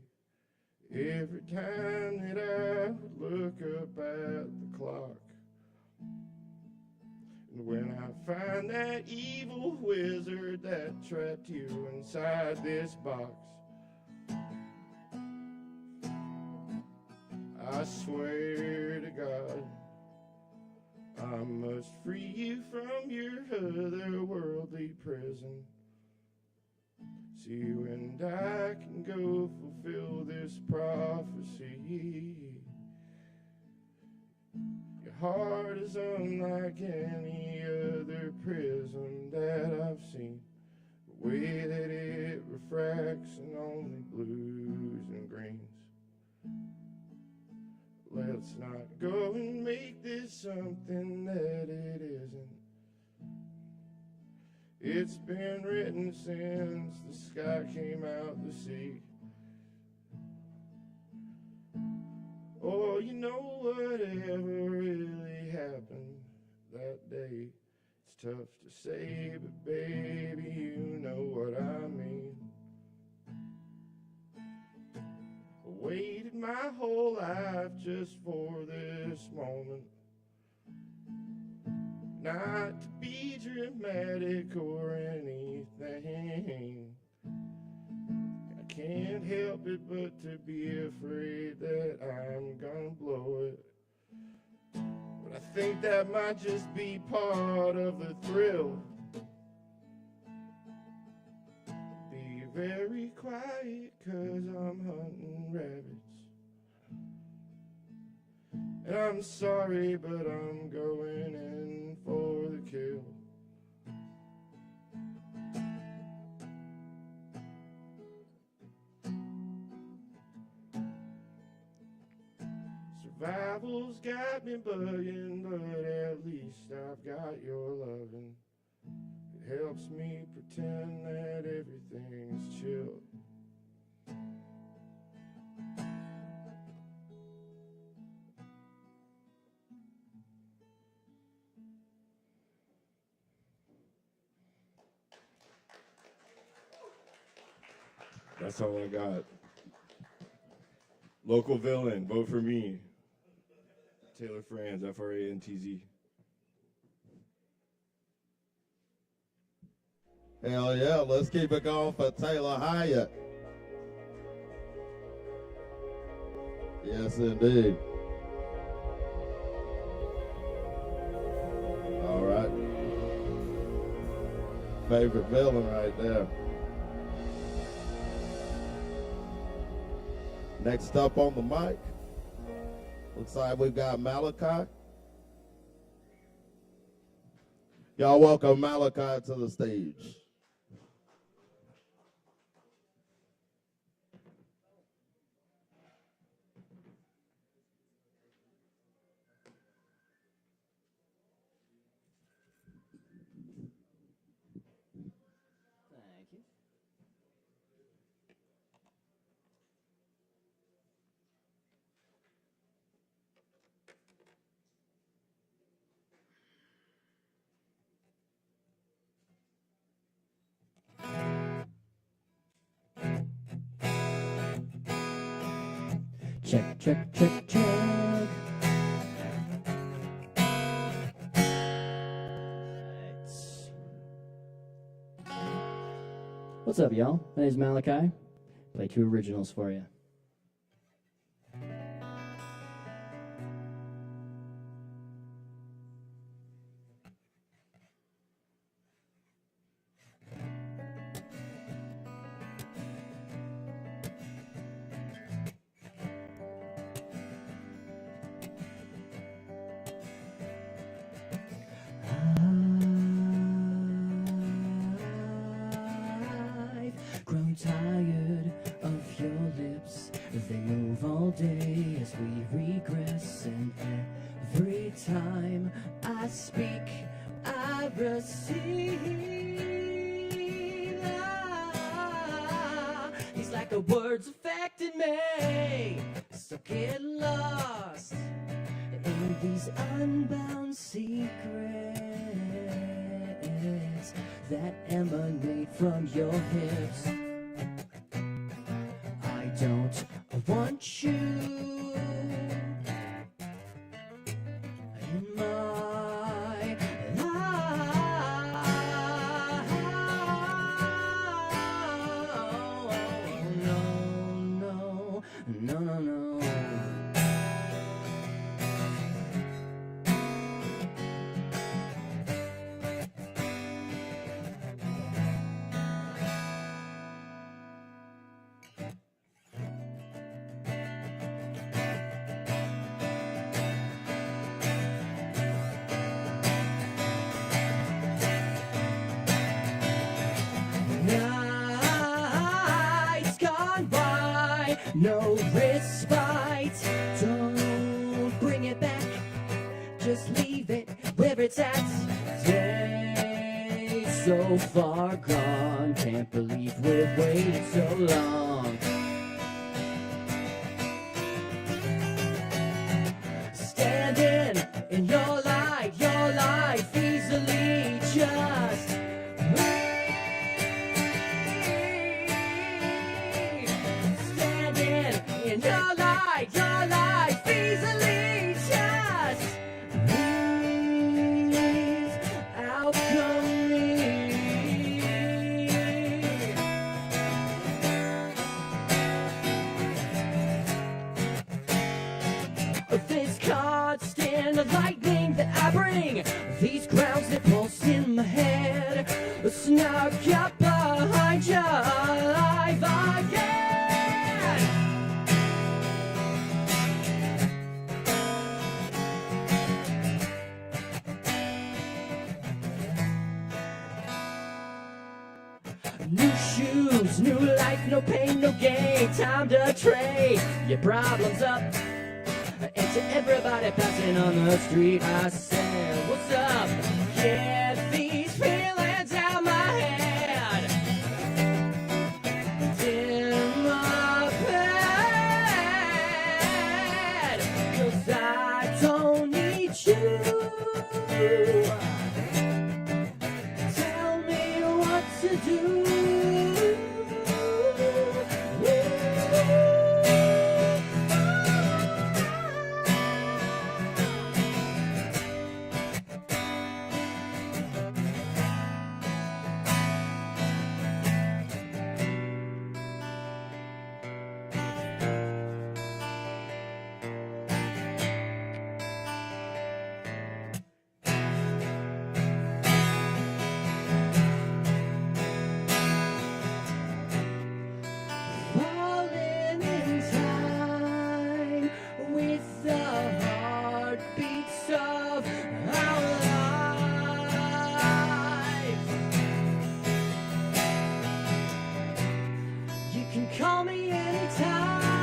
Every time that I would look up at the clock. And when I find that evil wizard that trapped you inside this box, I swear to God, I must free you from your otherworldly prison. So you and I can go fulfill this prophecy. Your heart is unlike any other prism that I've seen. The way that it refracts in only blues and greens. Let's not go and make this something that it isn't. It's been written since the sky came out to sea. Oh, you know, whatever really happened that day, it's tough to say, but baby, you know what I mean. I waited my whole life just for this moment. Not to be dramatic or anything. I can't help it but to be afraid that I'm gonna blow it. But I think that might just be part of the thrill. Be very quiet, 'cause I'm hunting rabbits. And I'm sorry, but I'm going in for the kill. Survival's got me bugging, but at least I've got your loving. It helps me pretend that everything's chill. That's all I got. Local villain, vote for me. Taylor Franz, Frantz. Hell yeah, let's keep it going for Taylor Hyatt. Yes, indeed. All right. Favorite villain right there. Next up on the mic, looks like we've got Malachi. Y'all welcome Malachi to the stage. Thank you. Check, check, check, check. What's up, y'all? My name's Malachi. Play 2 originals for you. the words affected me. So get lost in these unbound secrets that emanate from your hips. I don't want you in my life. No, no, no, no, no. Nights gone by, no respite. Don't bring it back, just leave it where it's at. Days so far gone, can't believe we've waited so long. Standing in your life easily just standing in your life easily just breathe out me. This constant lightning that I bring, these grounds that pulse in my head, snuck up behind you alive again. New shoes, new life, no pain, no gain. Time to trade your problems up. And to everybody passing on the street, I say, what's up? Get these feelings out my head. In my bed. 'Cause I don't need you. Tell me what to do. Falling in time with the heartbeats of our lives. You can call me anytime.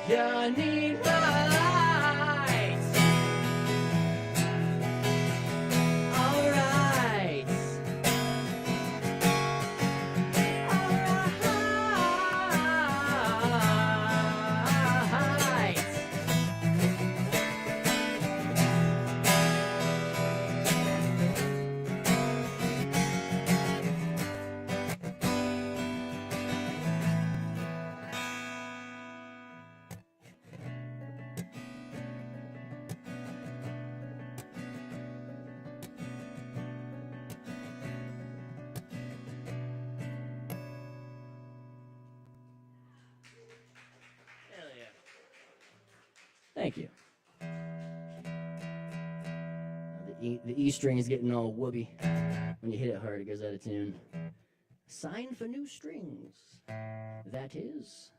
You need my light. All right. Hell yeah. Thank you. The E string is getting all whoopy. When you hit it hard, it goes out of tune. Sign for new strings. That is.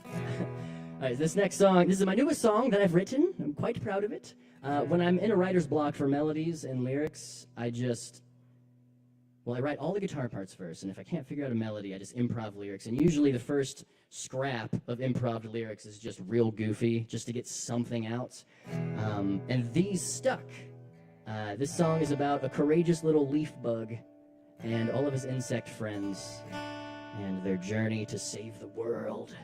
All right, this next song, this is my newest song that I've written. I'm quite proud of it. When I'm in a writer's block for melodies and lyrics, I write all the guitar parts first, and if I can't figure out a melody, I just improv lyrics. And usually the first scrap of improv lyrics is just real goofy, just to get something out. And these stuck. This song is about a courageous little leaf bug and all of his insect friends and their journey to save the world.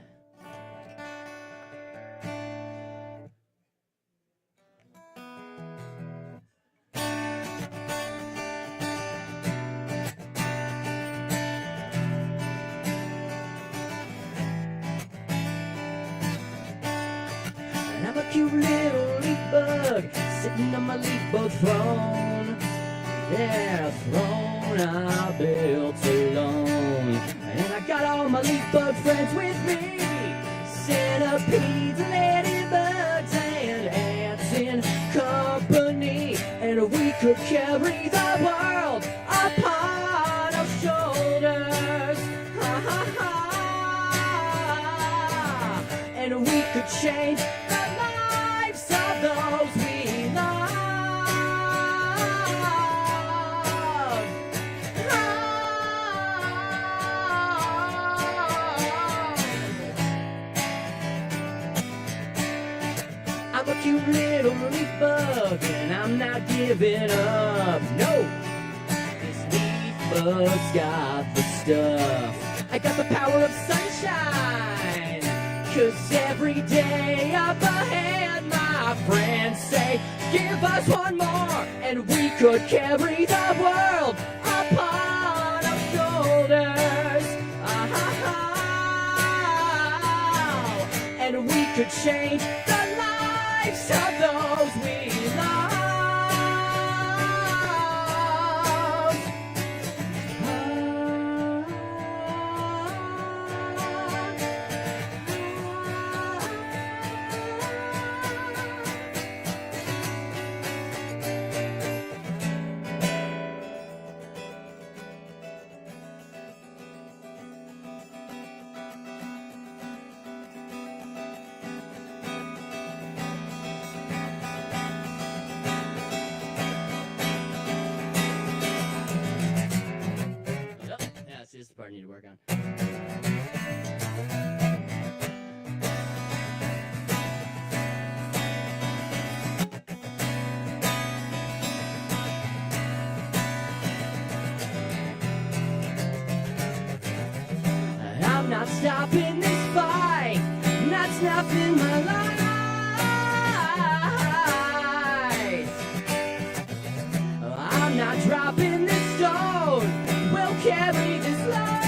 And I'm a cute little leaf bug sitting on my leaf bug throne. Yeah, throne I built alone. And I got all my leaf bug friends with me. Centipedes, ladybugs, and ants in company. And we could carry the world upon our shoulders. Ha ha ha. And we could change the lives of those we love. I'm a cute little leaf bug, and I'm not giving up. No, this leaf bug's got the stuff. I got the power of sunshine, 'cause every day up ahead, my friends say, give us one more, and we could carry the world upon our shoulders. And we could change the lives of those we love. Yeah, this is the part I need to work on. I'm not stopping this fight, not stopping my life. I'm not dropping this stone, we'll carry this load.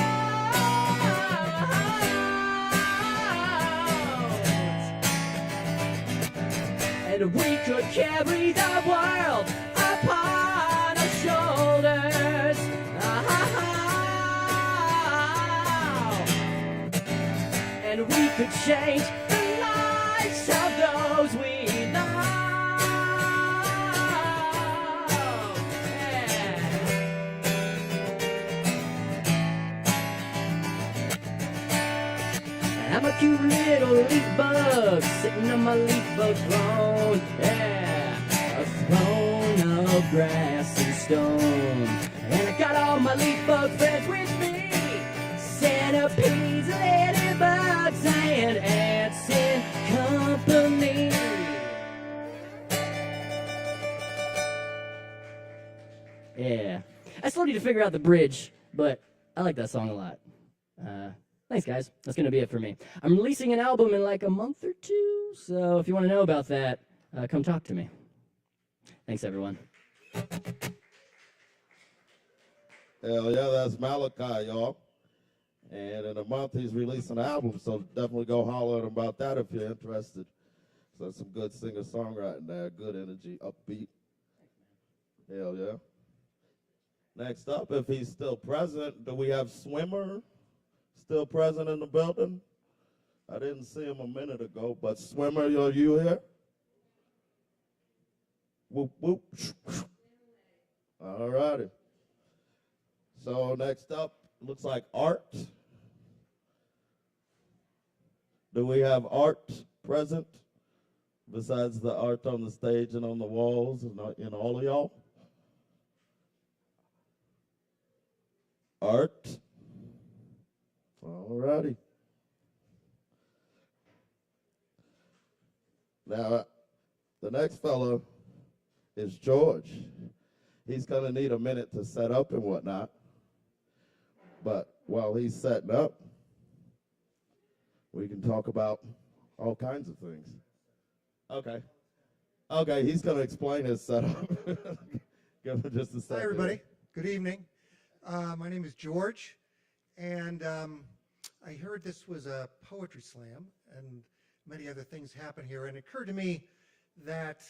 And we could carry the world upon our shoulders. And we could change the lives of those we love. Yeah. I'm a cute little leaf bug sitting on my leaf bug throne. Yeah, a throne of grass and stone. And I got all my leaf bug friends with me. Centipedes, ladybugs, and ants in company. Yeah. I still need to figure out the bridge, but I like that song a lot. Thanks, guys. That's going to be it for me. I'm releasing an album in like a month or two, so if you want to know about that, come talk to me. Thanks, everyone. Hell yeah, that's Malachi, y'all. And in a month, he's releasing an album, so definitely go holler at him about that if you're interested. So that's some good singer-songwriting there, good energy, upbeat. Hell yeah. Next up, if he's still present, do we have Swimmer still present in the building? I didn't see him a minute ago, but Swimmer, are you here? Whoop, whoop. All righty. So next up, looks like Art. Do we have Art present besides the art on the stage and on the walls and in all of y'all? Art. All righty. Now, the next fellow is George. He's going to need a minute to set up and whatnot. But while he's setting up, we can talk about all kinds of things. Okay. Okay, he's going to explain his setup. Give him just a second. Hi, everybody. Good evening. My name is George, and I heard this was a poetry slam, and many other things happen here, and it occurred to me that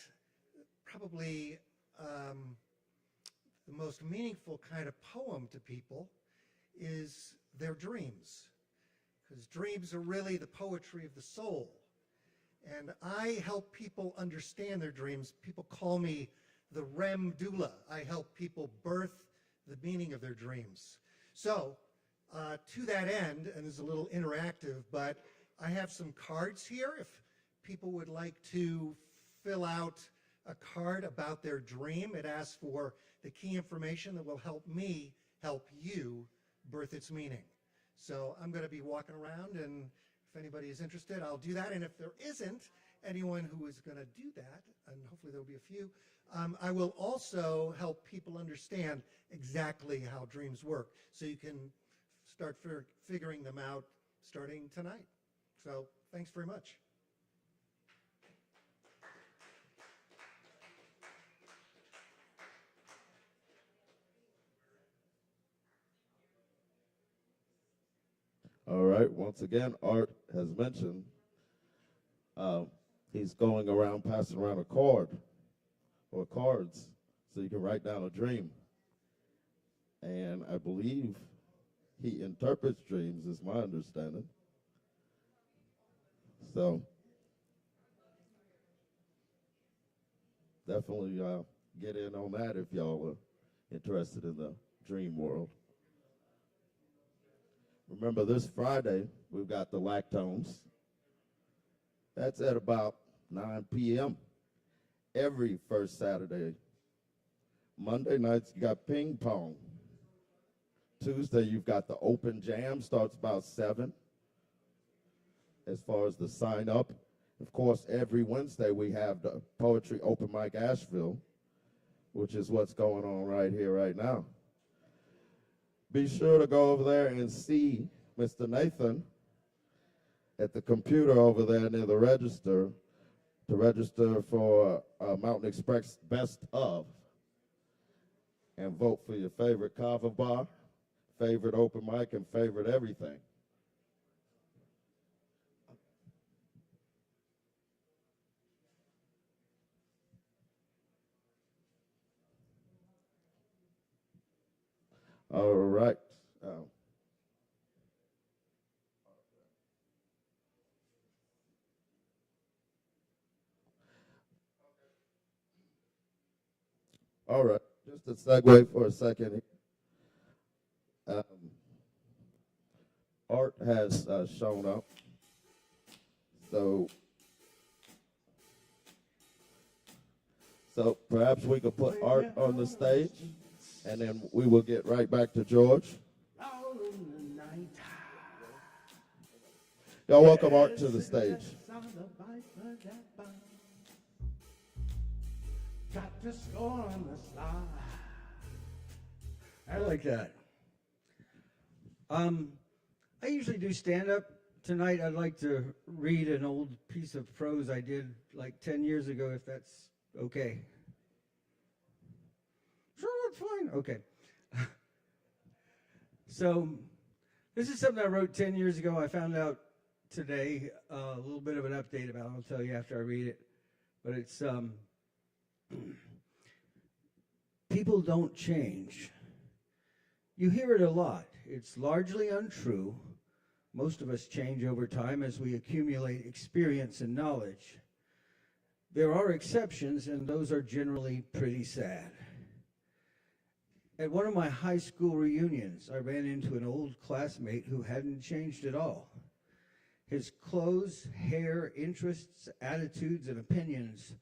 probably the most meaningful kind of poem to people is their dreams, because dreams are really the poetry of the soul. And I help people understand their dreams. People call me the REM doula. I help people birth the meaning of their dreams. So to that end, and it's a little interactive, but I have some cards here. If people would like to fill out a card about their dream, it asks for the key information that will help me help you birth its meaning. So I'm going to be walking around, and if anybody is interested, I'll do that. And if there isn't anyone who is going to do that, and hopefully there'll be a few, I will also help people understand exactly how dreams work, so you can start figuring them out starting tonight. So thanks very much. All right, once again, Art has mentioned he's going around passing around a card or cards so you can write down a dream. And I believe he interprets dreams, is my understanding. So definitely get in on that if y'all are interested in the dream world. Remember, this Friday, we've got the Lactones. That's at about 9 p.m. every first Saturday. Monday nights, you got ping pong. Tuesday, you've got the open jam, starts about 7 as far as the sign up. Of course, every Wednesday, we have the Poetry Open Mic Asheville, which is what's going on right here, right now. Be sure to go over there and see Mr. Nathan at the computer over there near the register to register for Mountain Express Best Of and vote for your favorite Kava bar, favorite open mic, and favorite everything. All right. All right. Just a segue for a second. Art has shown up. So perhaps we could put Art on the stage, and then we will get right back to George. Y'all welcome Art to the stage. Got to score on the slide. I like that. I usually do stand-up. Tonight I'd like to read an old piece of prose I did like 10 years ago, if that's okay. Sure, that's fine. Okay. So this is something I wrote 10 years ago. I found out today a little bit of an update about it. I'll tell you after I read it. But it's people don't change. You hear it a lot. It's largely untrue. Most of us change over time as we accumulate experience and knowledge. There are exceptions, and those are generally pretty sad. At one of my high school reunions, I ran into an old classmate who hadn't changed at all. His clothes, hair, interests, attitudes, and opinions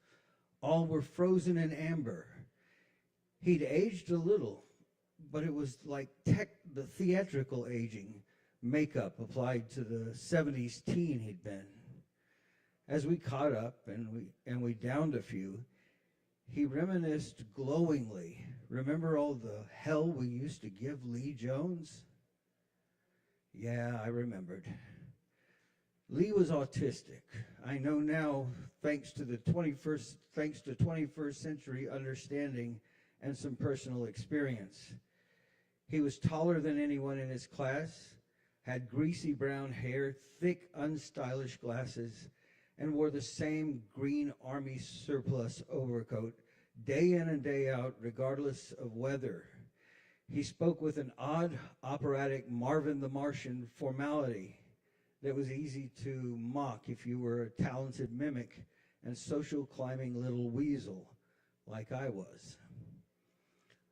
all were frozen in amber. He'd aged a little, but it was like the theatrical aging, makeup applied to the 70s teen he'd been. As we caught up and we downed a few, he reminisced glowingly. Remember all the hell we used to give Lee Jones? Yeah, I remembered. Lee was autistic. I know now, thanks to 21st century understanding and some personal experience. He was taller than anyone in his class, had greasy brown hair, thick, unstylish glasses, and wore the same green Army surplus overcoat day in and day out, regardless of weather. He spoke with an odd, operatic Marvin the Martian formality that was easy to mock if you were a talented mimic and social climbing little weasel like I was.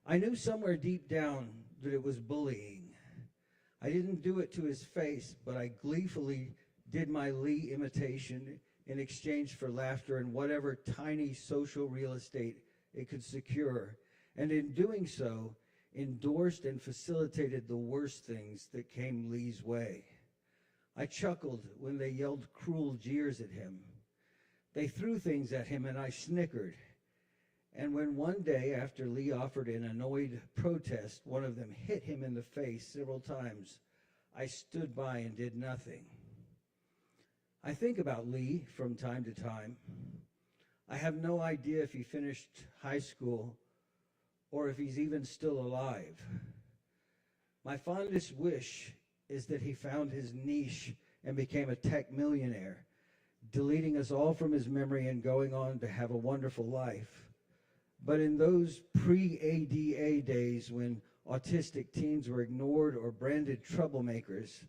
I knew somewhere deep down that it was bullying. I didn't do it to his face, but I gleefully did my Lee imitation in exchange for laughter and whatever tiny social real estate it could secure, and in doing so, endorsed and facilitated the worst things that came Lee's way. I chuckled when they yelled cruel jeers at him. They threw things at him and I snickered. And when one day, after Lee offered an annoyed protest, one of them hit him in the face several times, I stood by and did nothing. I think about Lee from time to time. I have no idea if he finished high school or if he's even still alive. My fondest wish is that he found his niche and became a tech millionaire, deleting us all from his memory and going on to have a wonderful life. But in those pre-ADA days when autistic teens were ignored or branded troublemakers,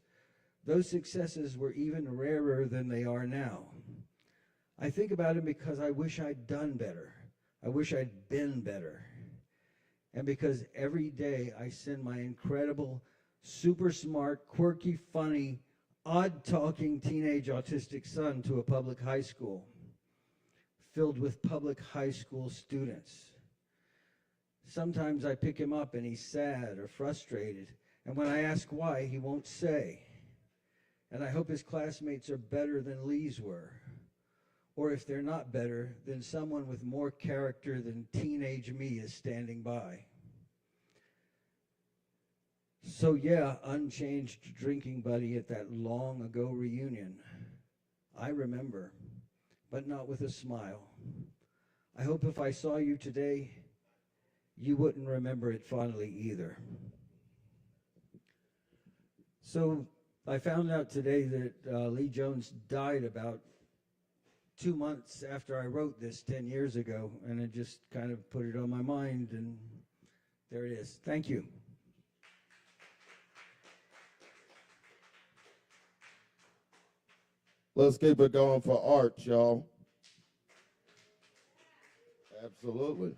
those successes were even rarer than they are now. I think about him because I wish I'd done better. I wish I'd been better. And because every day I send my incredible, super smart, quirky, funny, odd-talking teenage autistic son to a public high school filled with public high school students. Sometimes I pick him up and he's sad or frustrated, and when I ask why, he won't say. And I hope his classmates are better than Lee's were. Or if they're not better, then someone with more character than teenage me is standing by. So yeah, unchanged drinking buddy at that long ago reunion. I remember, but not with a smile. I hope if I saw you today, you wouldn't remember it fondly either. So I found out today that Lee Jones died about 2 months after I wrote this 10 years ago, and it just kind of put it on my mind, and there it is. Thank you. Let's keep it going for art, y'all. Absolutely.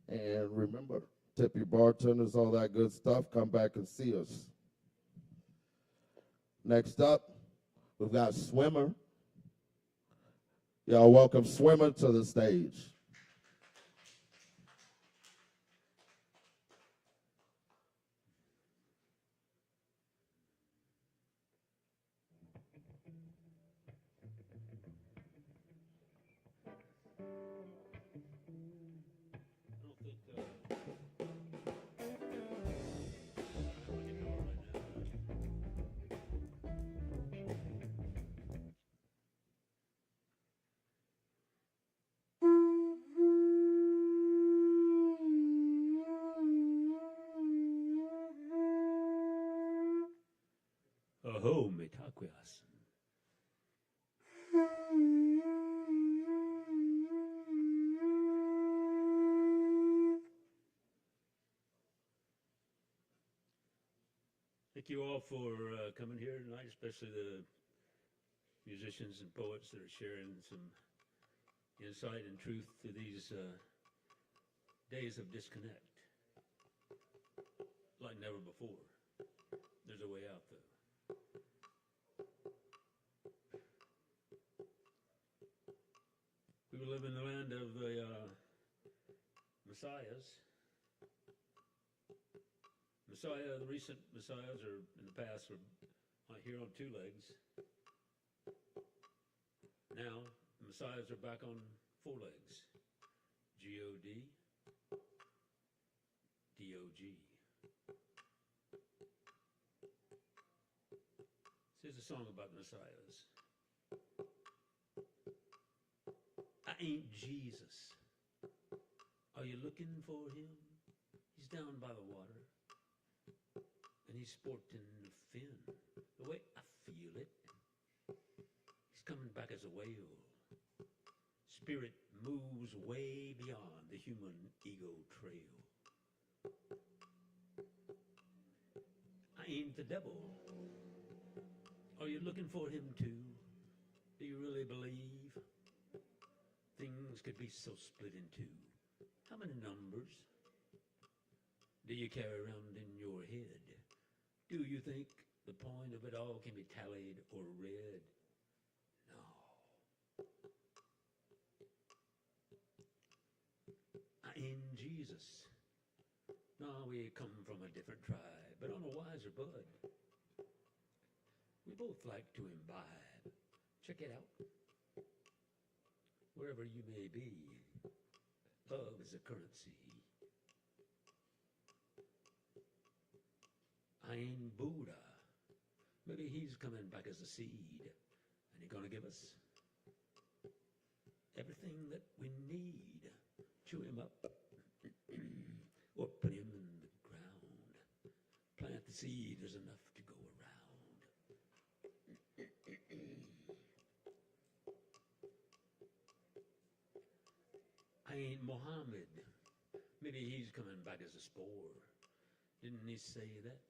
And remember, tip your bartenders, all that good stuff. Come back and see us. Next up, we've got Swimmer. Y'all welcome Swimmer to the stage. Oho, metaquias. Thank you all for coming here tonight, especially the musicians and poets that are sharing some insight and truth to these days of disconnect. Like never before. There's a way out, though. We live in the land of the messiahs. The recent messiahs are in the past were here on 2 legs. Now, the messiahs are back on 4 legs. G-O-D, D-O-G. song about messiahs. I ain't Jesus. Are you looking for him? He's down by the water, and he's sporting a fin. The way I feel it, he's coming back as a whale. Spirit moves way beyond the human ego trail. I ain't the devil. Are you looking for him too? Do you really believe things could be so split in two? How many numbers do you carry around in your head? Do you think the point of it all can be tallied or read? No. I ain't Jesus. No, we come from a different tribe, but on a wiser bud. We both like to imbibe. Check it out. Wherever you may be, love is a currency. I ain't Buddha. Maybe he's coming back as a seed, and he's gonna give us everything that we need. Chew him up, or put him in the ground. Plant the seed, there's enough to go around. I ain't Muhammad. Maybe he's coming back as a spore. Didn't he say that?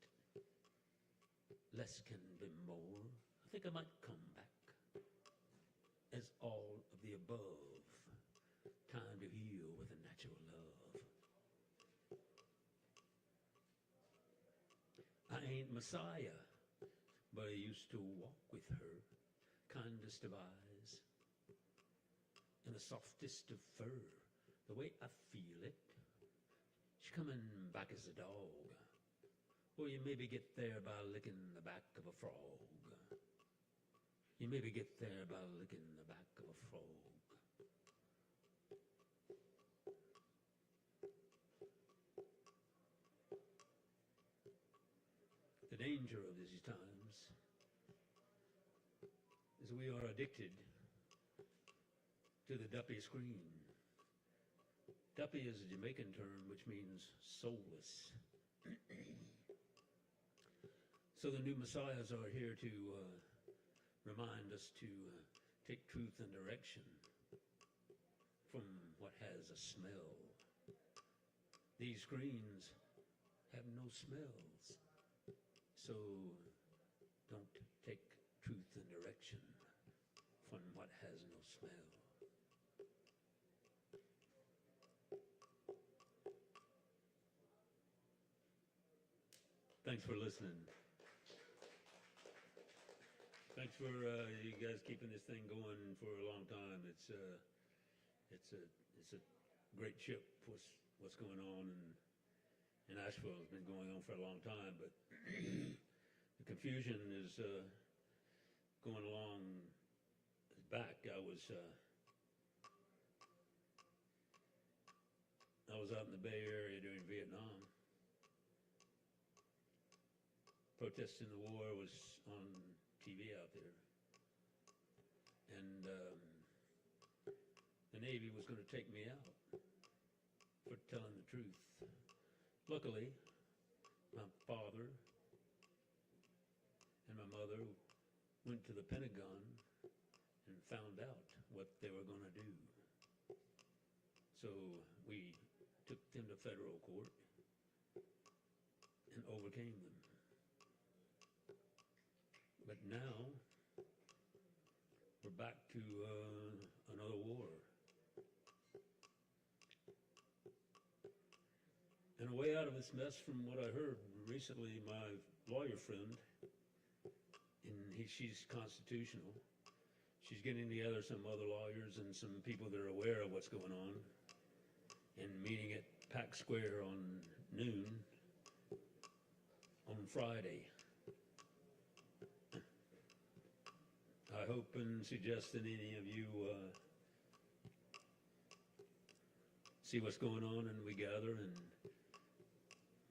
Less can be more. I think I might come back as all of the above. Time to heal with a natural love. I ain't Messiah, but I used to walk with her, kindest of eyes, and the softest of fur. The way I feel it, she's coming back as a dog. Or you maybe get there by licking the back of a frog. You maybe get there by licking the back of a frog. The danger of these times is we are addicted to the duppy screen. Duppy is a Jamaican term which means soulless. So the new messiahs are here to remind us to take truth and direction from what has a smell. These screens have no smells, so don't take truth and direction from what has no smell. Thanks for listening. Thanks for you guys keeping this thing going for a long time. It's a great ship. What's going on in Asheville has been going on for a long time, but the confusion is going along back. I was out in the Bay Area during Vietnam. Protesting the war was on TV out there, and the Navy was going to take me out for telling the truth. Luckily, my father and my mother went to the Pentagon and found out what they were going to do. So we took them to federal court and overcame them. But now, we're back to another war. And a way out of this mess, from what I heard recently, my lawyer friend, she's constitutional. She's getting together some other lawyers and some people that are aware of what's going on, and meeting at Pack Square on noon on Friday. I hope and suggest that any of you see what's going on, and we gather and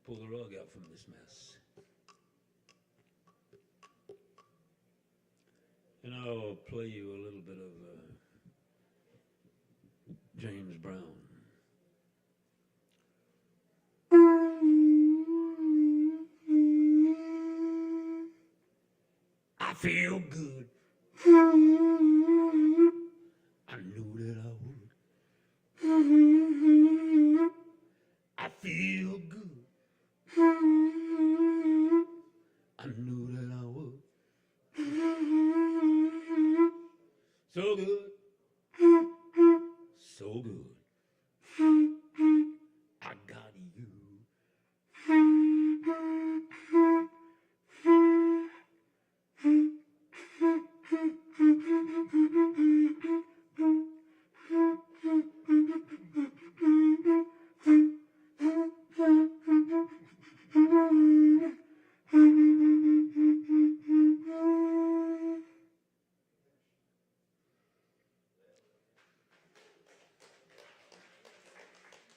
pull the rug out from this mess. I'll play you a little bit of James Brown. I feel good. I knew that I would. I feel good. I knew that I would. So good. So good. I got you.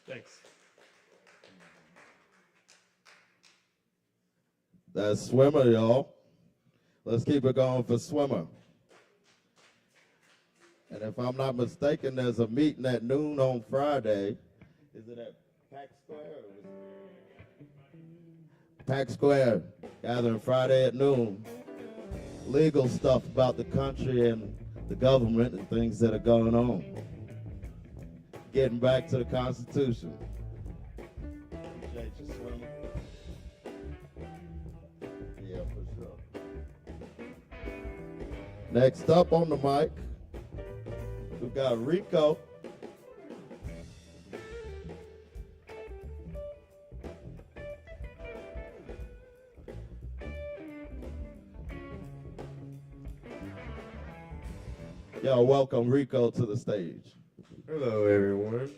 Thanks. That's Swimmer, y'all. Let's keep it going for Swimmer. And if I'm not mistaken, there's a meeting at noon on Friday. Is it at Pack Square? Pack Square, gathering Friday at noon. Legal stuff about the country and the government and things that are going on. Getting back to the Constitution. Appreciate you, Swimmer. Yeah, for sure. Next up on the mic, we've got Rico. Y'all welcome Rico to the stage. Hello, everyone.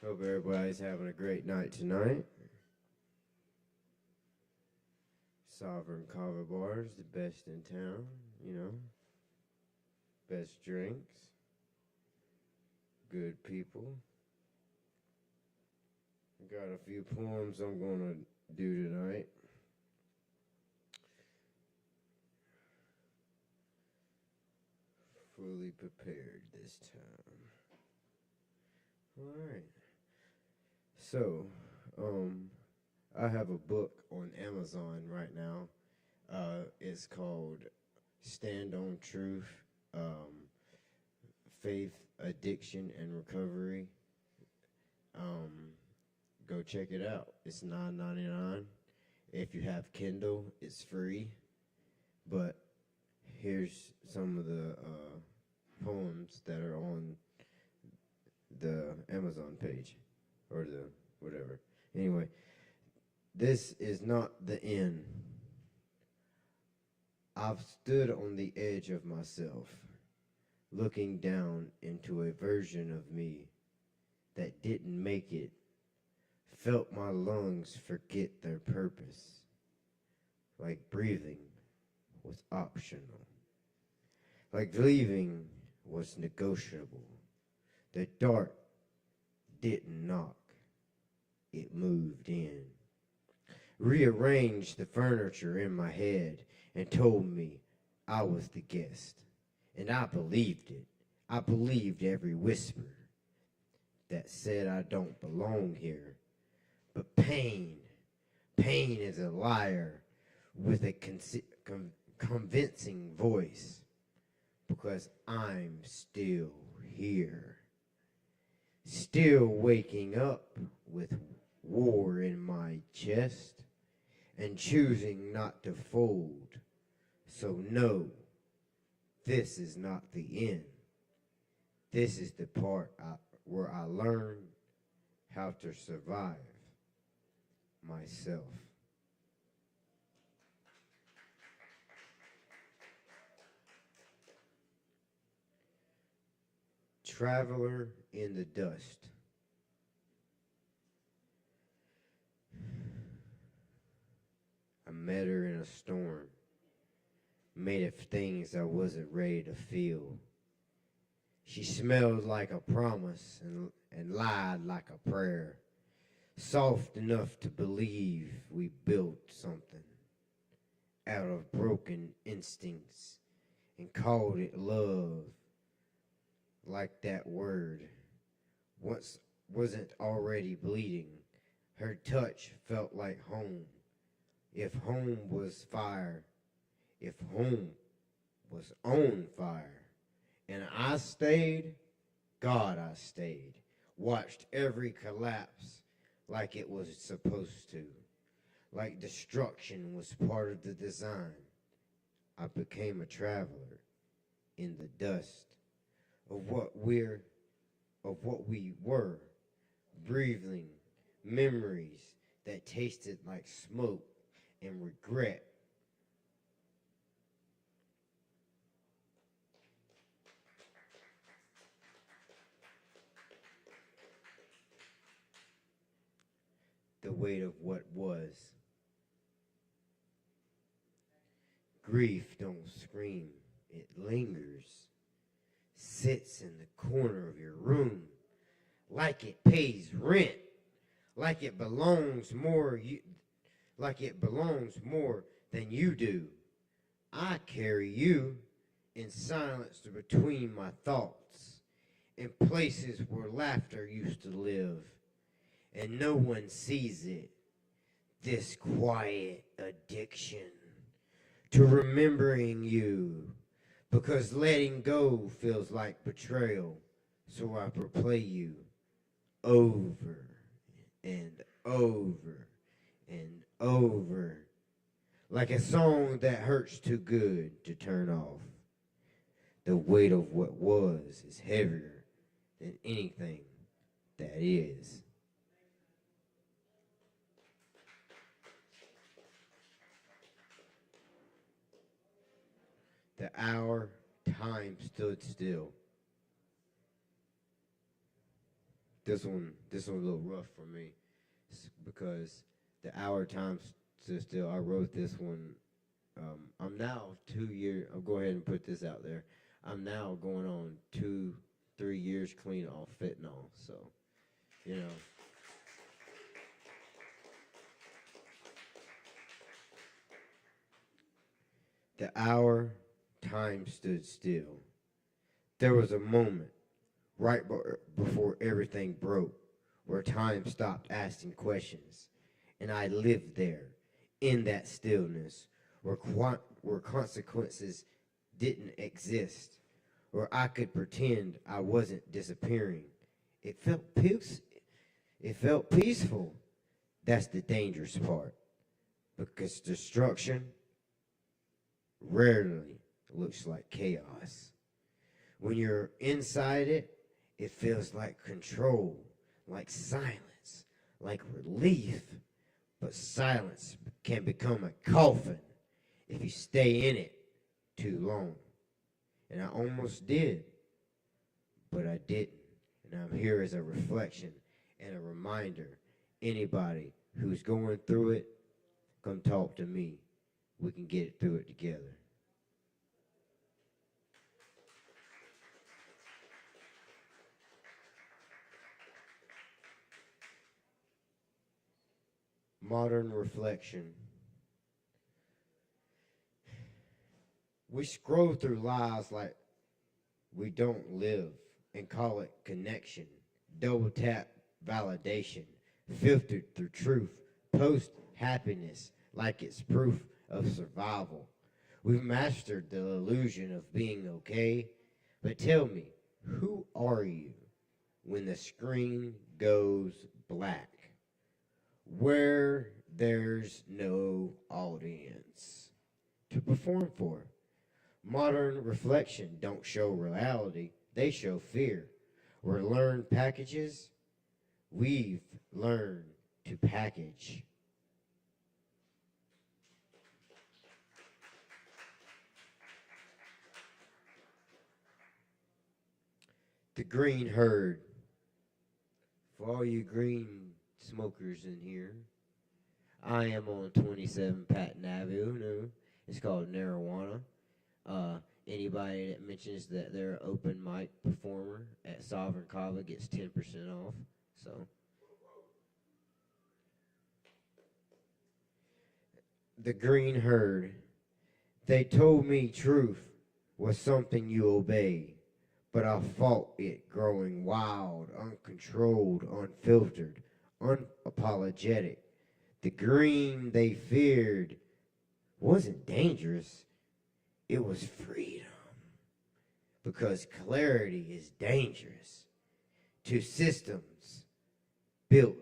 Hope everybody's having a great night tonight. Sovereign Kava bars, the best in town, you know. Best drinks. Good people. Got a few poems I'm going to do tonight. Fully prepared this time. All right. So, I have a book on Amazon right now. It's called Stand on Truth, Faith, Addiction, and Recovery. Go check it out. It's $9.99. If you have Kindle, it's free. But here's some of the poems that are on the Amazon page, or the whatever. Anyway, this is not the end. I've stood on the edge of myself, looking down into a version of me that didn't make it, felt my lungs forget their purpose, like breathing was optional, like leaving was negotiable. The dart didn't knock, it moved in. Rearranged the furniture in my head and told me I was the guest. And I believed it. I believed every whisper that said I don't belong here. But pain is a liar with a convincing voice, because I'm still here. Still waking up with war in my chest and choosing not to fold. So no, this is not the end. This is the part where I learn how to survive myself. Traveler in the dust. I met her in a storm, made of things I wasn't ready to feel. She smelled like a promise and lied like a prayer, soft enough to believe we built something out of broken instincts and called it love, like that word once wasn't already bleeding. Her touch felt like home. If home was fire, if home was on fire. And I stayed, God, I stayed. Watched every collapse like it was supposed to. Like destruction was part of the design. I became a traveler in the dust of what we were, breathing memories that tasted like smoke and regret. The weight of what was. Grief don't scream, it lingers, sits in the corner of your room, like it pays rent, like it belongs more than you do. I carry you in silence between my thoughts, in places where laughter used to live, and no one sees it. This quiet addiction to remembering you, because letting go feels like betrayal, so I replay you over and over and over, like a song that hurts too good to turn off. The weight of what was is heavier than anything that is. The hour, time stood still. This one a little rough for me, because the hour, time stood still. I wrote this one. I'm now 2 years. I'll go ahead and put this out there. I'm now going on 3 years clean off fentanyl. So, you know. The hour, time stood still. There was a moment right before everything broke where time stopped asking questions, and I lived there in that stillness where consequences didn't exist, where I could pretend I wasn't disappearing. It felt peaceful. That's the dangerous part, because destruction rarely looks like chaos. When you're inside it, it feels like control, like silence, like relief. But silence can become a coffin if you stay in it too long. And I almost did, but I didn't. And I'm here as a reflection and a reminder. Anybody who's going through it, come talk to me. We can get through it together. Modern reflection. We scroll through lives like we don't live and call it connection. Double tap validation, filtered through truth, post happiness like it's proof of survival. We've mastered the illusion of being okay, but tell me, who are you when the screen goes black? Where there's no audience to perform for. Modern reflection don't show reality, they show fear. We're learned packages, we've learned to package. The green herd. For all you green smokers in here, I am on 27 Patton Avenue. No, it's called Marijuana. Anybody that mentions that they're an open mic performer at Sovereign Kava gets 10% off. So, the green herd. They told me truth was something you obey, but I fought it growing wild, uncontrolled, unfiltered, unapologetic. The green they feared wasn't dangerous, it was freedom. Because clarity is dangerous to systems built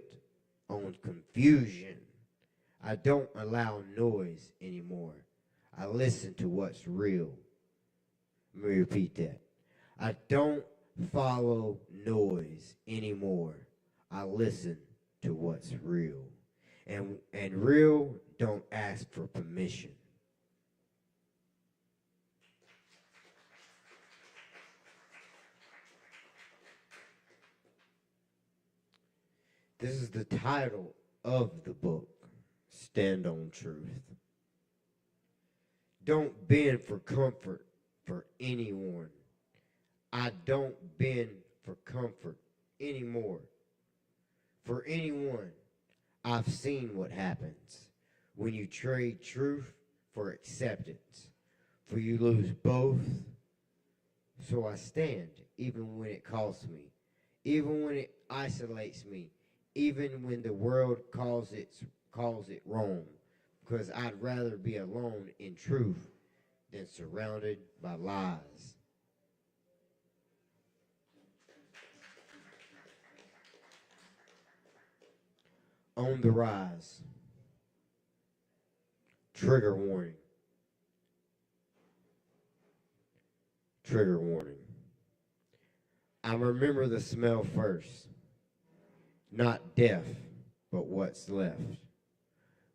on confusion. I don't allow noise anymore. I listen to what's real. Let me repeat that. I don't follow noise anymore. I listen to what's real. And real don't ask for permission. This is the title of the book, Stand on Truth. Don't bend for comfort for anyone. I don't bend for comfort anymore. For anyone, I've seen what happens when you trade truth for acceptance. For you lose both. So I stand, even when it costs me, even when it isolates me, even when the world calls it wrong, because I'd rather be alone in truth than surrounded by lies. On the rise. Trigger warning. Trigger warning. I remember the smell first. Not death, but what's left.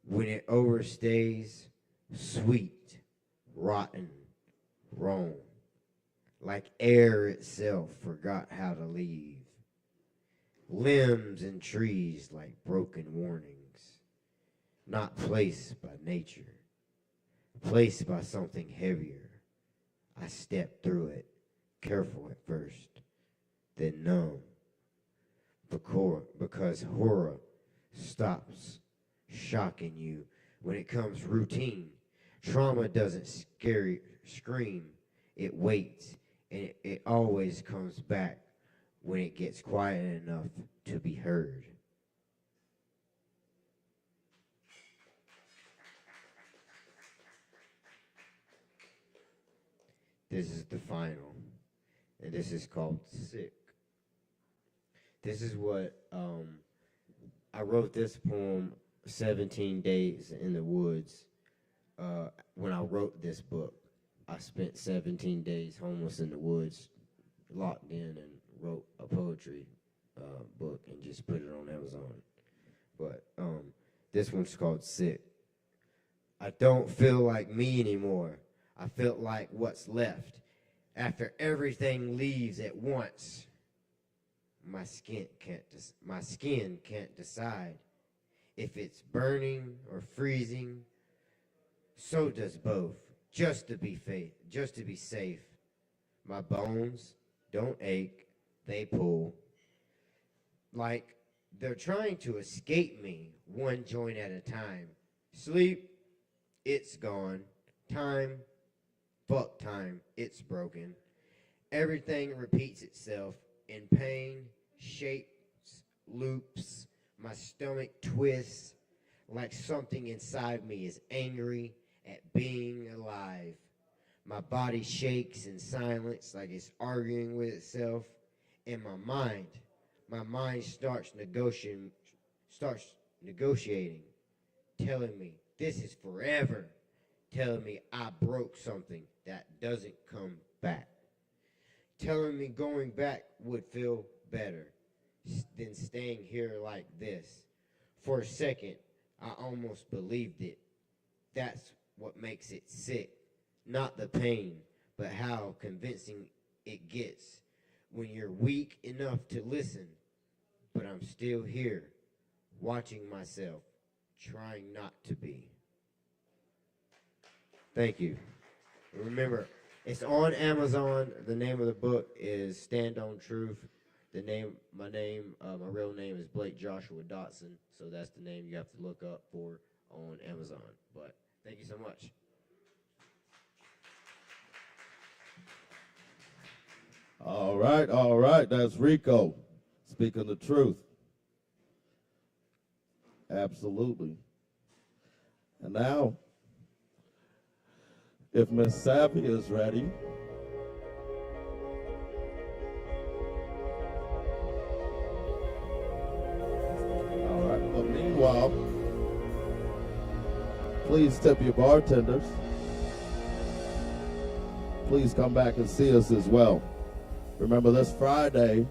When it overstays, sweet, rotten, wrong. Like air itself forgot how to leave. Limbs and trees like broken warnings. Not placed by nature. Placed by something heavier. I stepped through it, careful at first, then numb. Because horror stops shocking you when it comes routine. Trauma doesn't scream, it waits, and it always comes back when it gets quiet enough to be heard. This is the final, and this is called Sick. This is what I wrote this poem 17 days in the woods. When I wrote this book, I spent 17 days homeless in the woods, locked in, and wrote a poetry book and just put it on Amazon. But this one's called Sick. I don't feel like me anymore. I feel like what's left after everything leaves at once. My skin can't decide if it's burning or freezing. So does both, just to be safe. My bones don't ache, they pull. Like they're trying to escape me, one joint at a time. Sleep, it's gone. Time, fuck time, it's broken. Everything repeats itself in pain, shapes, loops. My stomach twists like something inside me is angry at being alive. My body shakes in silence like it's arguing with itself. And my mind starts negotiating, telling me this is forever, telling me I broke something that doesn't come back, telling me going back would feel better than staying here like this. For a second, I almost believed it. That's what makes it sick. Not the pain, but how convincing it gets when you're weak enough to listen. But I'm still here, watching myself, trying not to be. Thank you. Remember, it's on Amazon. The name of the book is Stand on Truth. My real name is Blake Joshua Dotson, so that's the name you have to look up for on Amazon. But thank you so much. All right. That's Rico speaking the truth. Absolutely. And now, if Miss Savvy is ready. All right. But meanwhile, please tip your bartenders. Please come back and see us as well. Remember, this Friday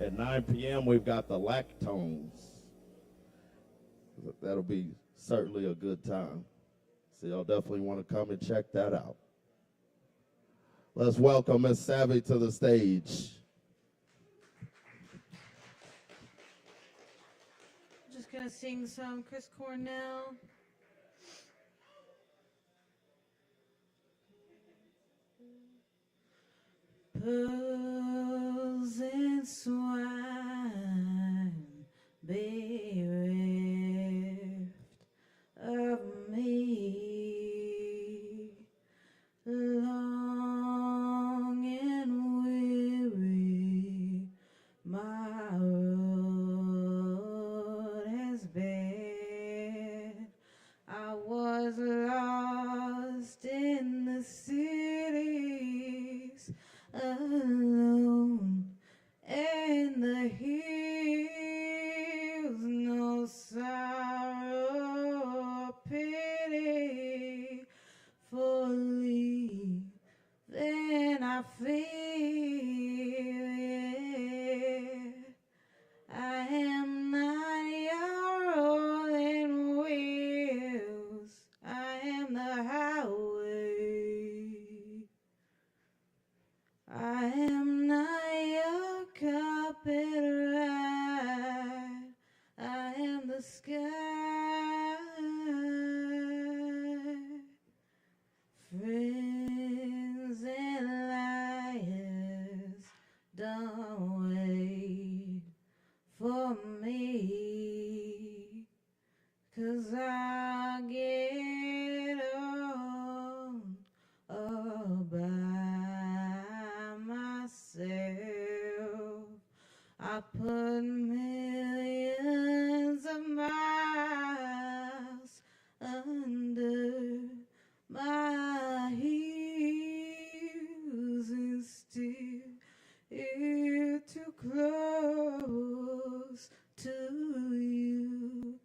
at 9 p.m., we've got the Lactones. That'll be certainly a good time. So y'all definitely want to come and check that out. Let's welcome Miss Savvy to the stage. Just gonna sing some Chris Cornell. Pearls and swine bereft of me, long and weary my road has been. I was lost in the cities alone, and the hills, no sorrow or pity for leave. Then I feel, yeah, I am not your rolling wheels. I am the highway. I am not your carpet ride. I am the sky. Friends and liars, don't wait for me, 'cause I'll get on all by myself. I put millions of miles under my heels, and still you're too close to you.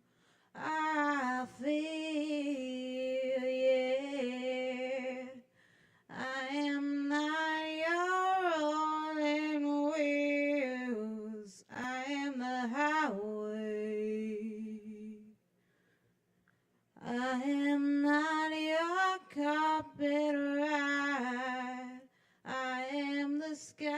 I feel, yeah, I am not your rolling wheels. I am the highway. I am not your carpet ride. I am the sky.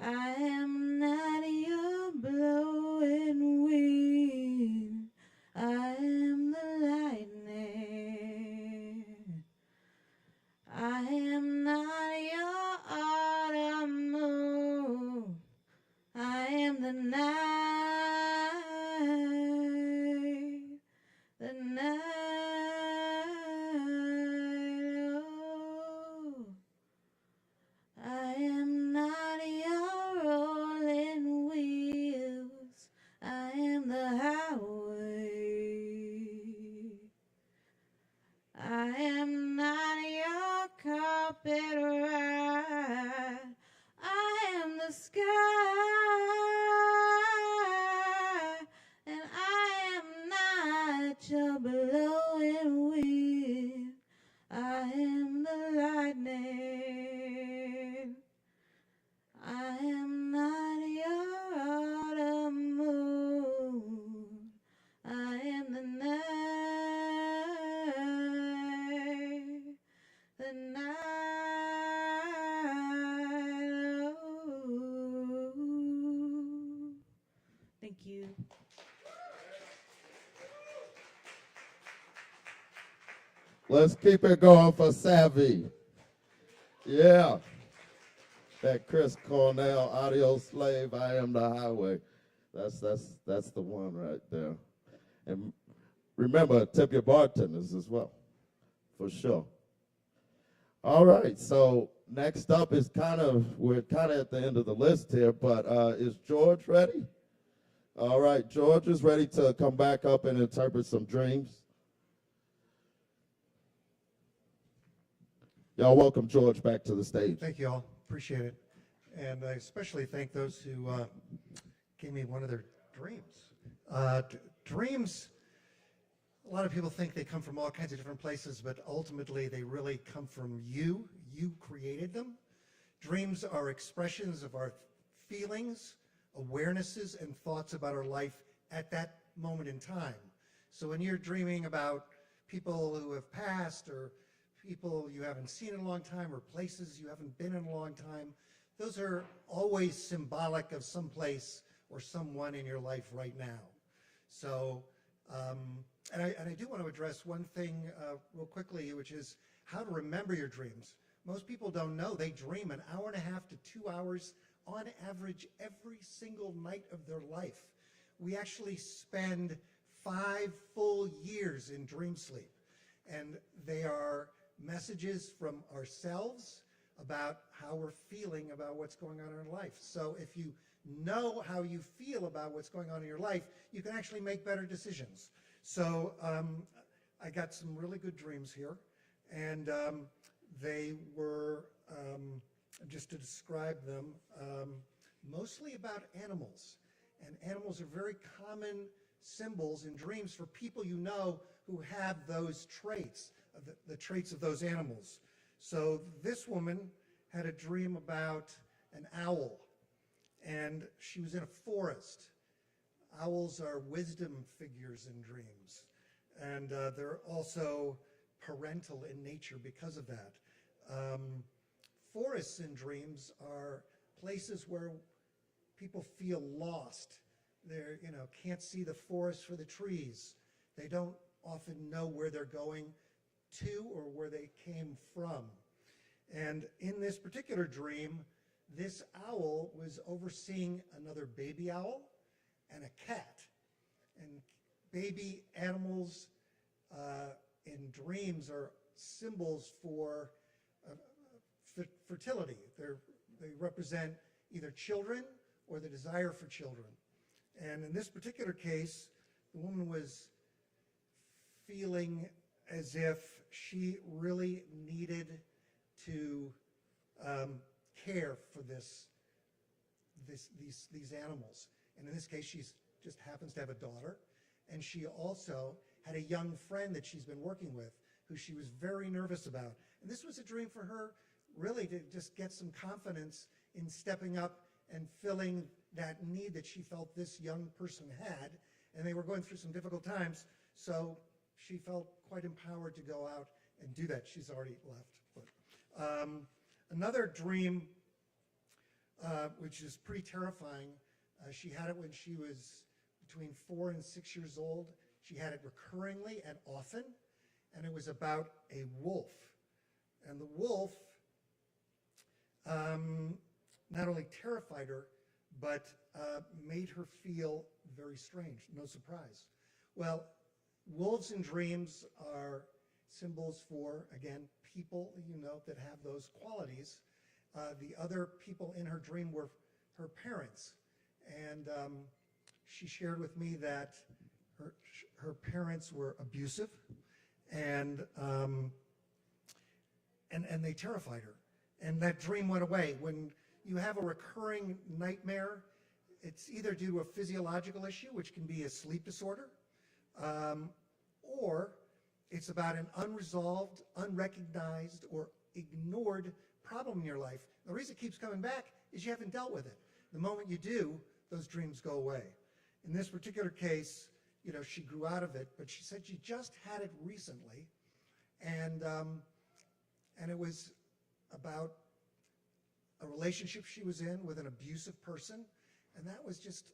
I am not your blowing wind. I am the lightning. I am not your autumn moon. I am the night. The night. Oh. I am not your rolling wheels. I am the highway. I am not your carpet ride. I am the sky. And I am not your blowing wind. I am the lightning. I am not your autumn moon. I am the night. The night. Oh. Thank you. Let's keep it going for Savvy. Yeah. That Chris Cornell, Audio Slave, I Am the Highway. That's the one right there. And remember, tip your bartenders as well, for sure. All right, so next up is we're kind of at the end of the list here, but is George ready? All right, George is ready to come back up and interpret some dreams. Y'all welcome George back to the stage. Thank you all. Appreciate it. And I especially thank those who gave me one of their dreams. Dreams, a lot of people think they come from all kinds of different places, but ultimately they really come from you. You created them. Dreams are expressions of our feelings, awarenesses, and thoughts about our life at that moment in time. So when you're dreaming about people who have passed, or people you haven't seen in a long time, or places you haven't been in a long time, those are always symbolic of some place or someone in your life right now. So, and I do want to address one thing real quickly, which is how to remember your dreams. Most people don't know they dream an hour and a half to 2 hours on average every single night of their life. We actually spend 5 full years in dream sleep, and they are messages from ourselves about how we're feeling about what's going on in our life. So if you know how you feel about what's going on in your life, you can actually make better decisions. So I got some really good dreams here, and they were, just to describe them, mostly about animals. And animals are very common symbols in dreams for people you know who have those traits, the traits of those animals. So this woman had a dream about an owl, and she was in a forest. Owls are wisdom figures in dreams, and they're also parental in nature because of that. Forests in dreams are places where people feel lost. They're, can't see the forest for the trees. They don't often know where they're going to or where they came from. And in this particular dream, this owl was overseeing another baby owl and a cat. And baby animals in dreams are symbols for fertility. They represent either children or the desire for children. And in this particular case, the woman was feeling as if she really needed to care for these animals. And in this case, she just happens to have a daughter, and she also had a young friend that she's been working with who she was very nervous about. And this was a dream for her really to just get some confidence in stepping up and filling that need that she felt this young person had. And they were going through some difficult times, so she felt quite empowered to go out and do that. She's already left. But, another dream, which is pretty terrifying, she had it when she was between 4 and 6 years old. She had it recurringly and often, and it was about a wolf. And the wolf not only terrified her, but made her feel very strange. No surprise. Well, wolves in dreams are symbols for, again, people that have those qualities. The other people in her dream were her parents. And she shared with me that her parents were abusive, and they terrified her. And that dream went away. When you have a recurring nightmare, it's either due to a physiological issue, which can be a sleep disorder, or it's about an unresolved, unrecognized, or ignored problem in your life. The reason it keeps coming back is you haven't dealt with it. The moment you do, those dreams go away. In this particular case, she grew out of it, but she said she just had it recently, and it was about a relationship she was in with an abusive person, and that was just,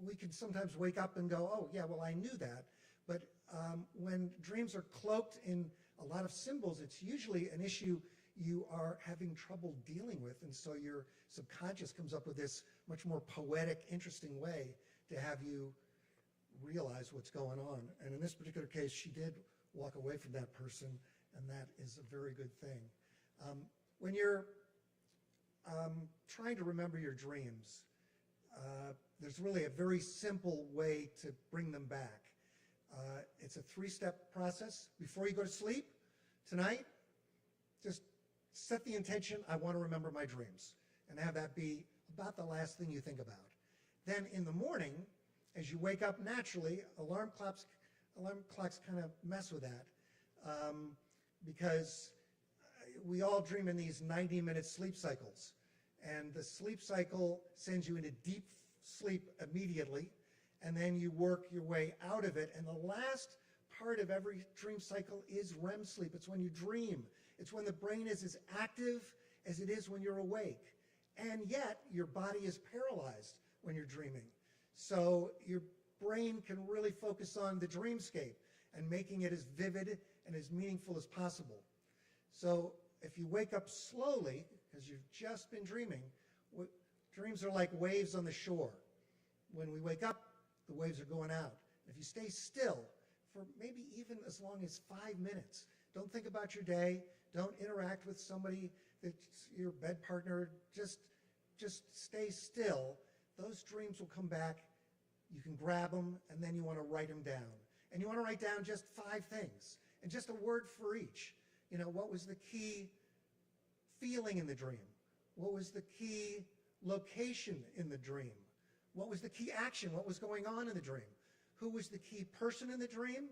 we can sometimes wake up and go, oh, yeah, well, I knew that, but when dreams are cloaked in a lot of symbols, it's usually an issue you are having trouble dealing with, and so your subconscious comes up with this much more poetic, interesting way to have you realize what's going on. And in this particular case, she did walk away from that person, and that is a very good thing. When you're trying to remember your dreams, there's really a very simple way to bring them back. It's a 3-step process. Before you go to sleep tonight, just set the intention, I want to remember my dreams, and have that be about the last thing you think about. Then in the morning, as you wake up naturally, alarm clocks kind of mess with that, because we all dream in these 90-minute sleep cycles. And the sleep cycle sends you into deep sleep immediately, and then you work your way out of it. And the last part of every dream cycle is REM sleep. It's when you dream. It's when the brain is as active as it is when you're awake. And yet, your body is paralyzed when you're dreaming. So your brain can really focus on the dreamscape and making it as vivid and as meaningful as possible. So if you wake up slowly, because you've just been dreaming, dreams are like waves on the shore. When we wake up, the waves are going out. If you stay still for maybe even as long as 5 minutes, don't think about your day, don't interact with somebody that's your bed partner, just stay still. Those dreams will come back. You can grab them, and then you want to write them down. And you want to write down just 5 things, and just a word for each. You know, what was the key feeling in the dream? What was the key location in the dream? What was the key action? What was going on in the dream? Who was the key person in the dream?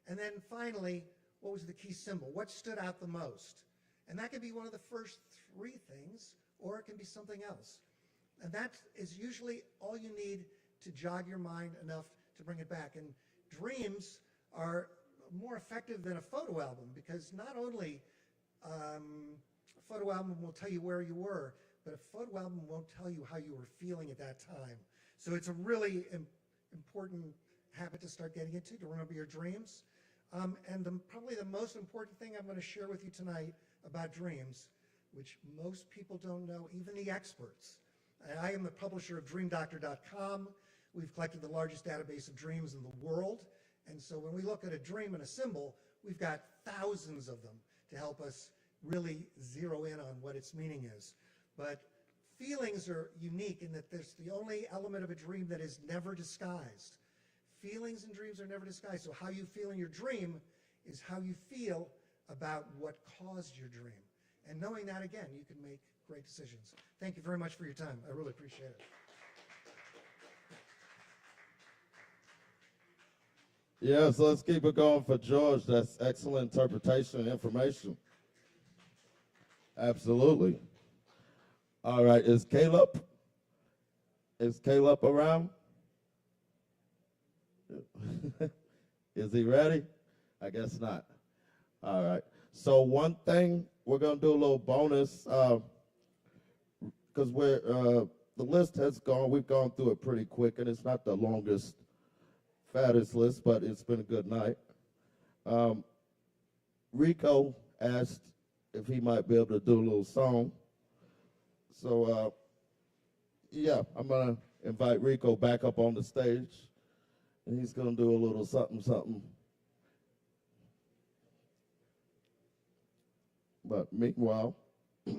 And then finally, what was the key symbol? What stood out the most? And that can be one of the first 3 things, or it can be something else. And that is usually all you need to jog your mind enough to bring it back. And dreams are more effective than a photo album, because not only a photo album will tell you where you were, but a photo album won't tell you how you were feeling at that time. So it's a really important habit to start getting into, to remember your dreams. And probably the most important thing I'm going to share with you tonight about dreams, which most people don't know, even the experts. I am the publisher of DreamDoctor.com. We've collected the largest database of dreams in the world. And so when we look at a dream and a symbol, we've got thousands of them to help us really zero in on what its meaning is. But feelings are unique in that there's the only element of a dream that is never disguised. Feelings and dreams are never disguised. So how you feel in your dream is how you feel about what caused your dream. And knowing that, again, you can make great decisions. Thank you very much for your time. I really appreciate it. Yeah, so let's keep it going for George. That's excellent interpretation and information. Absolutely. All right, is Caleb around? Is he ready? I guess not. All right. So one thing, we're going to do a little bonus, because the list has gone, we've gone through it pretty quick, and it's not the longest, fattest list, but it's been a good night. Rico asked if he might be able to do a little song. So, yeah, I'm going to invite Rico back up on the stage, and he's going to do a little something, something. But meanwhile, I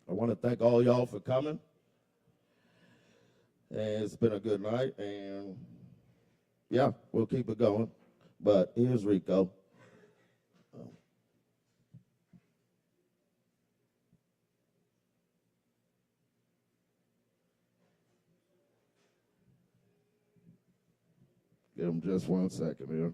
want to thank all y'all for coming. And it's been a good night, and yeah, we'll keep it going. But here's Rico. Give him just 1 second here.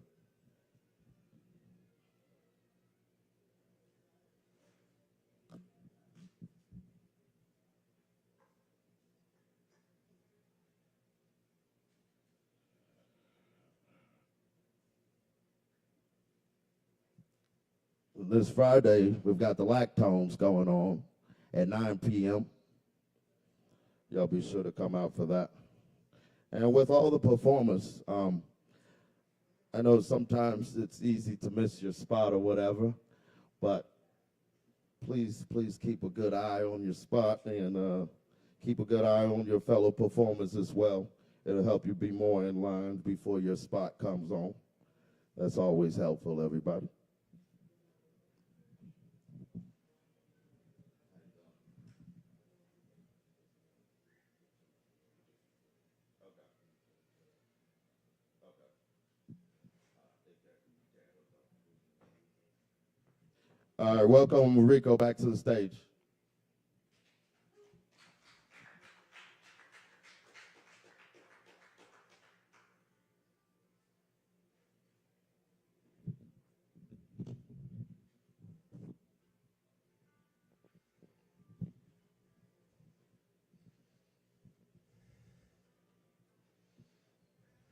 This Friday, we've got the Lactones going on at 9 p.m. Y'all be sure to come out for that. And with all the performers, I know sometimes it's easy to miss your spot or whatever, but please keep a good eye on your spot and keep a good eye on your fellow performers as well. It'll help you be more in line before your spot comes on. That's always helpful, everybody. All right, welcome Rico back to the stage.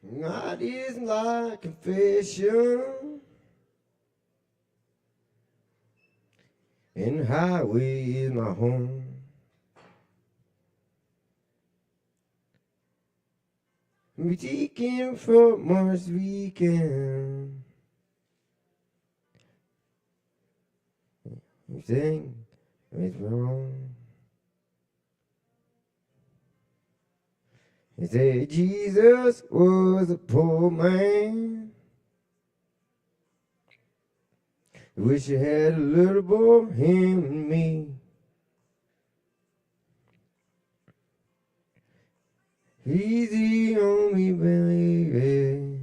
Night is like confession, and the highway is my home. We taking from Mars weekend. Everything is wrong. They say Jesus was a poor man. Wish you had a little more him and me. Easy on me, baby.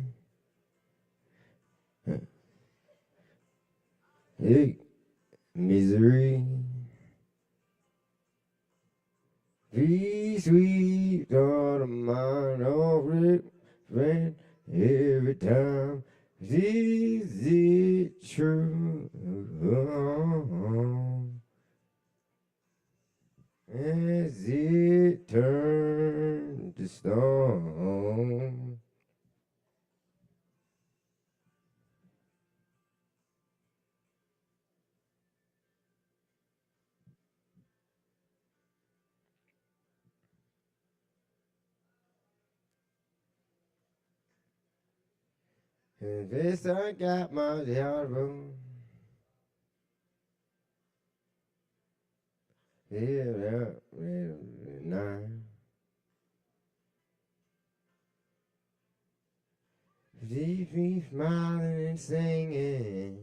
Hey, misery. Be sweet, God of mine, all friend, every time. Is it true? As it turned to stone. And this I got my album. Yeah, nine. Leave me smiling and singing.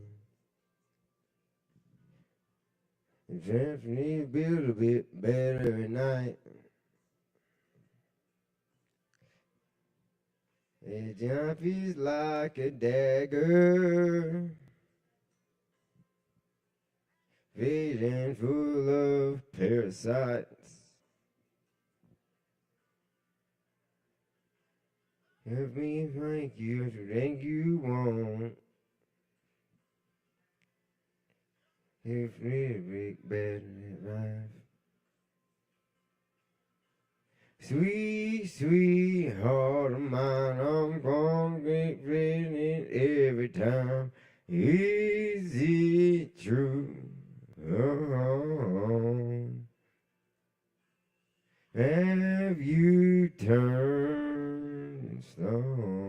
And definitely build a bit better at night. The jump is like a dagger, fading full of parasites. Help me thank you to think you want. If me to be better than life. Sweet, sweet heart of mine, I'm gonna get pregnant every time. Is it true? Oh, have you turned stone?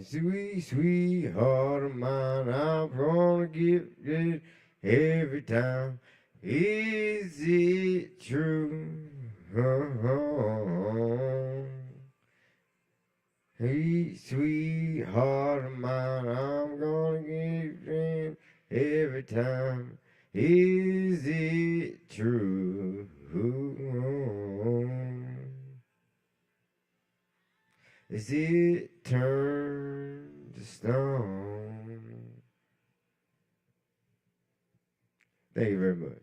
Sweet, sweet heart of mine, I'm gonna get it every time. Is it true? Sweet, sweet heart of mine, I'm gonna get it every time. Is it true? Is it turned to stone? Thank you very much.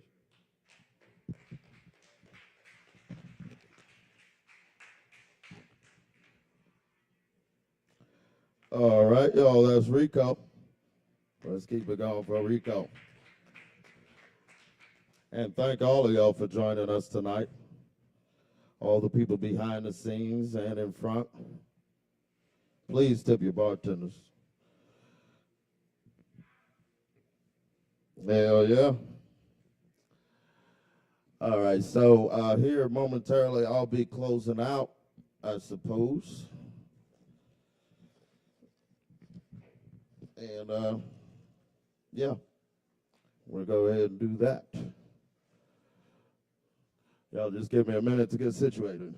All right, y'all, that's Rico. Let's keep it going for Rico. And thank all of y'all for joining us tonight. All the people behind the scenes and in front. Please tip your bartenders. Hell yeah. All right, so here momentarily I'll be closing out, I suppose. And yeah, We'll go ahead and do that. Y'all just give me a minute to get situated.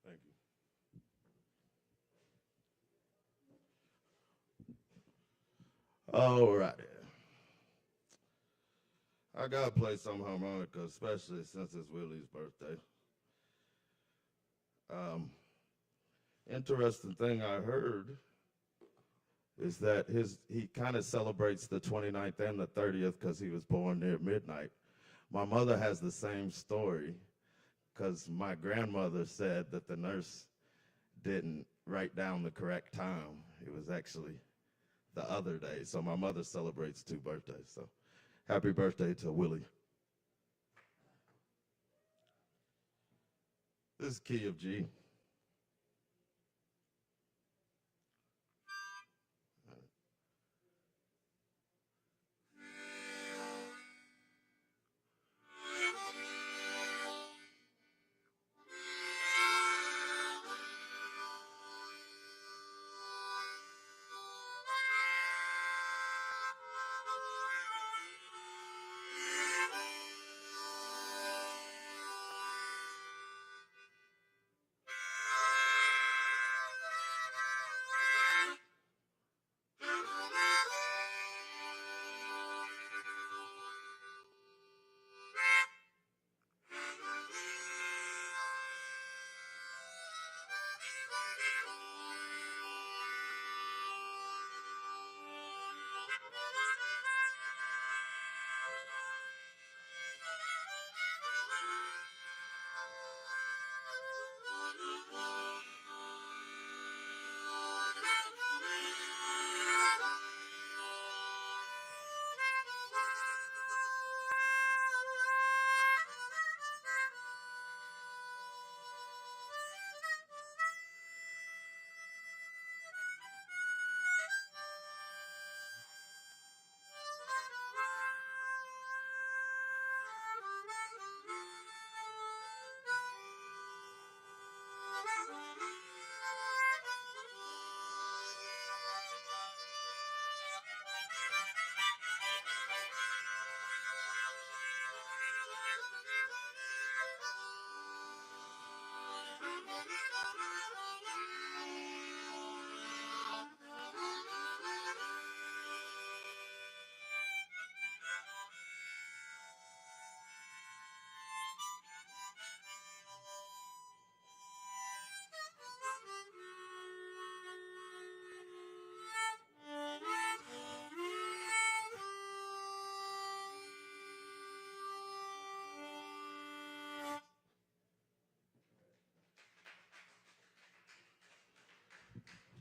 Thank you. All right. I gotta play some harmonica, especially since it's Willie's birthday. Interesting thing I heard is that he kind of celebrates the 29th and the 30th because he was born near midnight. My mother has the same story because my grandmother said that the nurse didn't write down the correct time. It was actually the other day. So my mother celebrates 2 birthdays. So happy birthday to Willie. This is key of G.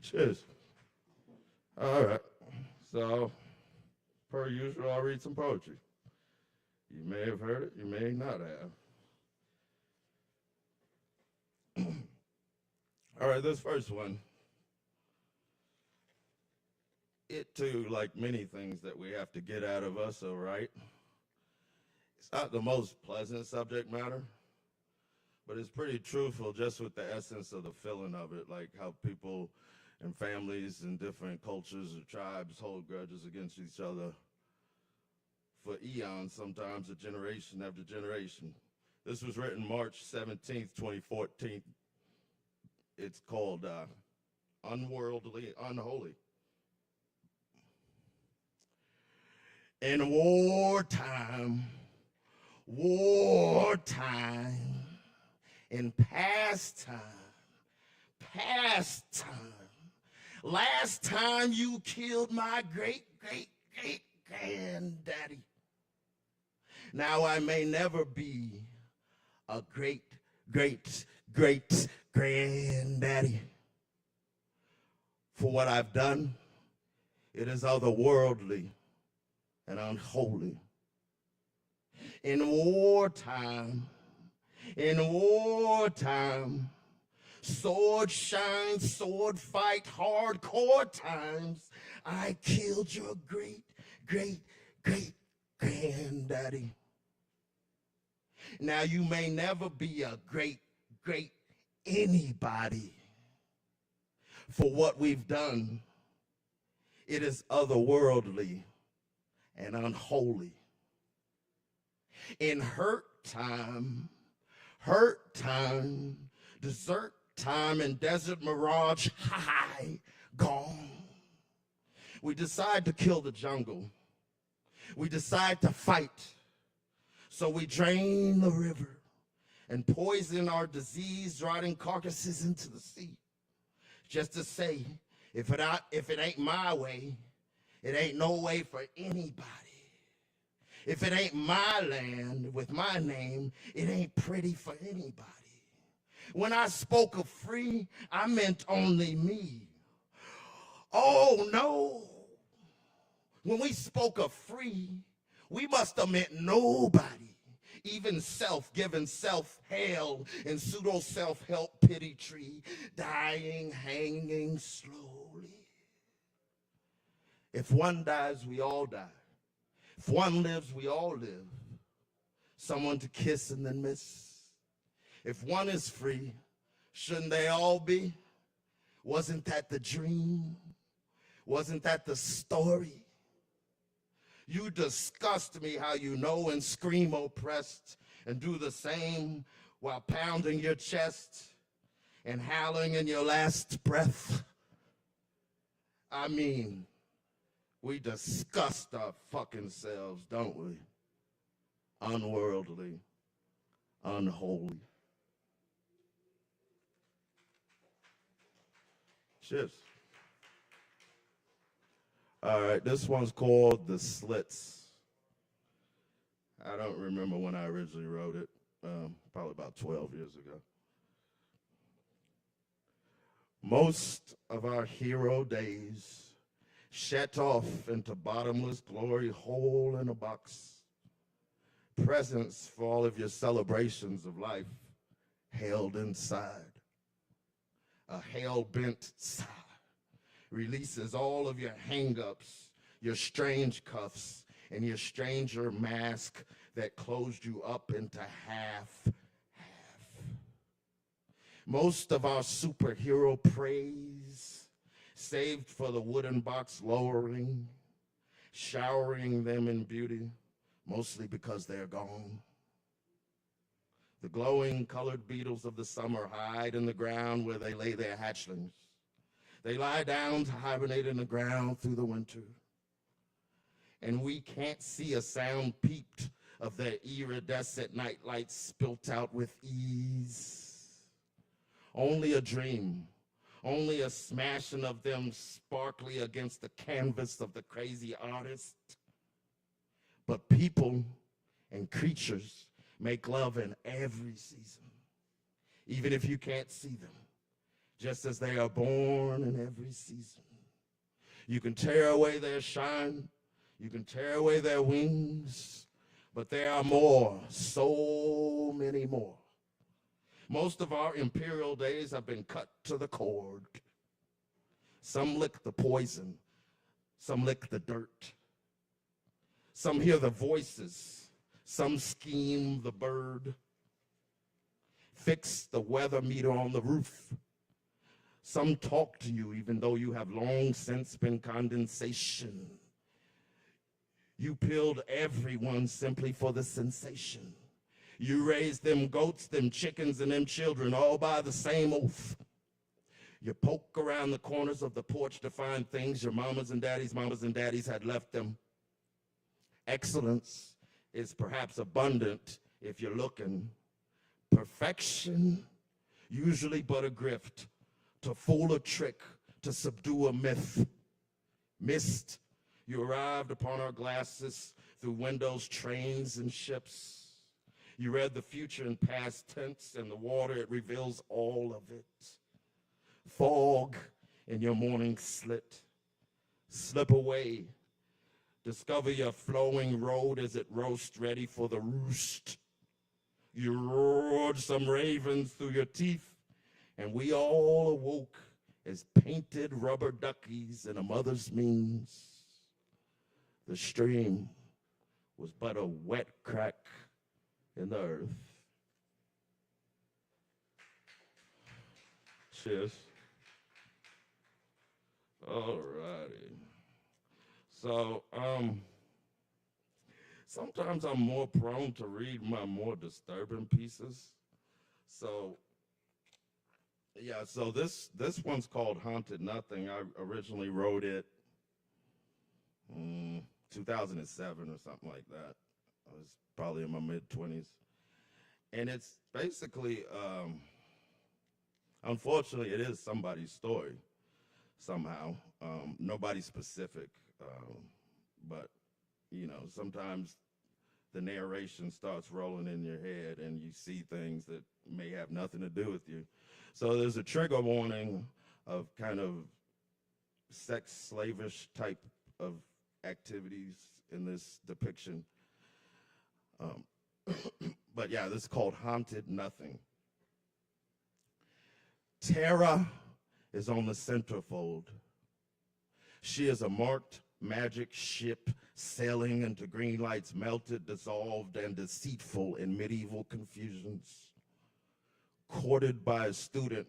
Cheers. All right. So, per usual, I'll read some poetry. You may have heard it, you may not have. All right, this first one. It too, like many things that we have to get out of us, all right? It's not the most pleasant subject matter, but it's pretty truthful just with the essence of the feeling of it, like how people and families and different cultures or tribes hold grudges against each other for eons, sometimes a generation after generation. This was written March 17th, 2014. It's called Unworldly, Unholy. In wartime, in past time, last time you killed my great-great-great-granddaddy. Now I may never be a great-great-great-granddaddy. For what I've done, it is otherworldly and unholy In wartime, sword shine, sword fight, hardcore times, I killed your great, great, great granddaddy. Now you may never be a great, great anybody. For what we've done, it is otherworldly and unholy. In hurt time, desert time, and desert mirage, high, gone. We decide to kill the jungle. We decide to fight. So we drain the river and poison our disease-rotting carcasses into the sea. Just to say, if it ain't my way, it ain't no way for anybody. If it ain't my land with my name, it ain't pretty for anybody. When I spoke of free, I meant only me. Oh no. When we spoke of free, we must have meant nobody. Even self, given self-hell and pseudo-self-help pity tree, dying, hanging slowly. If one dies, we all die. If one lives, we all live. Someone to kiss and then miss. If one is free, shouldn't they all be? Wasn't that the dream? Wasn't that the story? You disgust me how you know and scream oppressed and do the same while pounding your chest and howling in your last breath. I mean, we disgust our fucking selves, don't we? Unworldly, unholy. Cheers. All right, this one's called The Slits. I don't remember when I originally wrote it, probably about 12 years ago. Most of our hero days shed off into bottomless glory hole in a box. Presents for all of your celebrations of life held inside. A hell-bent sigh releases all of your hang-ups, your strange cuffs, and your stranger mask that closed you up into half. Most of our superhero praise saved for the wooden box lowering, showering them in beauty, mostly because they're gone. The glowing colored beetles of the summer hide in the ground where they lay their hatchlings. They lie down to hibernate in the ground through the winter. And we can't see a sound peeped of their iridescent night lights spilt out with ease. Only a dream, only a smashing of them sparkly against the canvas of the crazy artist. But people and creatures make love in every season, even if you can't see them. Just as they are born in every season. You can tear away their shine, you can tear away their wings, but there are more, so many more. Most of our imperial days have been cut to the cord. Some lick the poison, some lick the dirt. Some hear the voices, some scheme the bird. Fix the weather meter on the roof. Some talk to you even though you have long since been condensation. You peeled everyone simply for the sensation. You raised them goats, them chickens, and them children all by the same oath. You poke around the corners of the porch to find things your mamas and daddies had left them. Excellence is perhaps abundant if you're looking. Perfection, usually but a grift. To fool a trick, to subdue a myth. Mist, you arrived upon our glasses through windows, trains, and ships. You read the future in past tense, and the water, it reveals all of it. Fog in your morning slit. Slip away Discover your flowing road as it roasts ready for the roost. You roared some ravens through your teeth, and we all awoke as painted rubber duckies in a mother's means. The stream was but a wet crack in the earth. Cheers. All righty. So, sometimes I'm more prone to read my more disturbing pieces. So, yeah, so this one's called Haunted Nothing. I originally wrote it 2007 or something like that. I was probably in my mid-20s. And it's basically, unfortunately, it is somebody's story somehow. Nobody specific, but, you know, sometimes the narration starts rolling in your head and you see things that may have nothing to do with you. So there's a trigger warning of kind of sex slavish type of activities in this depiction. But yeah, this is called Haunted Nothing. Tara is on the centerfold. She is a marked magic ship sailing into green lights, melted, dissolved, and deceitful in medieval confusions. Courted by a student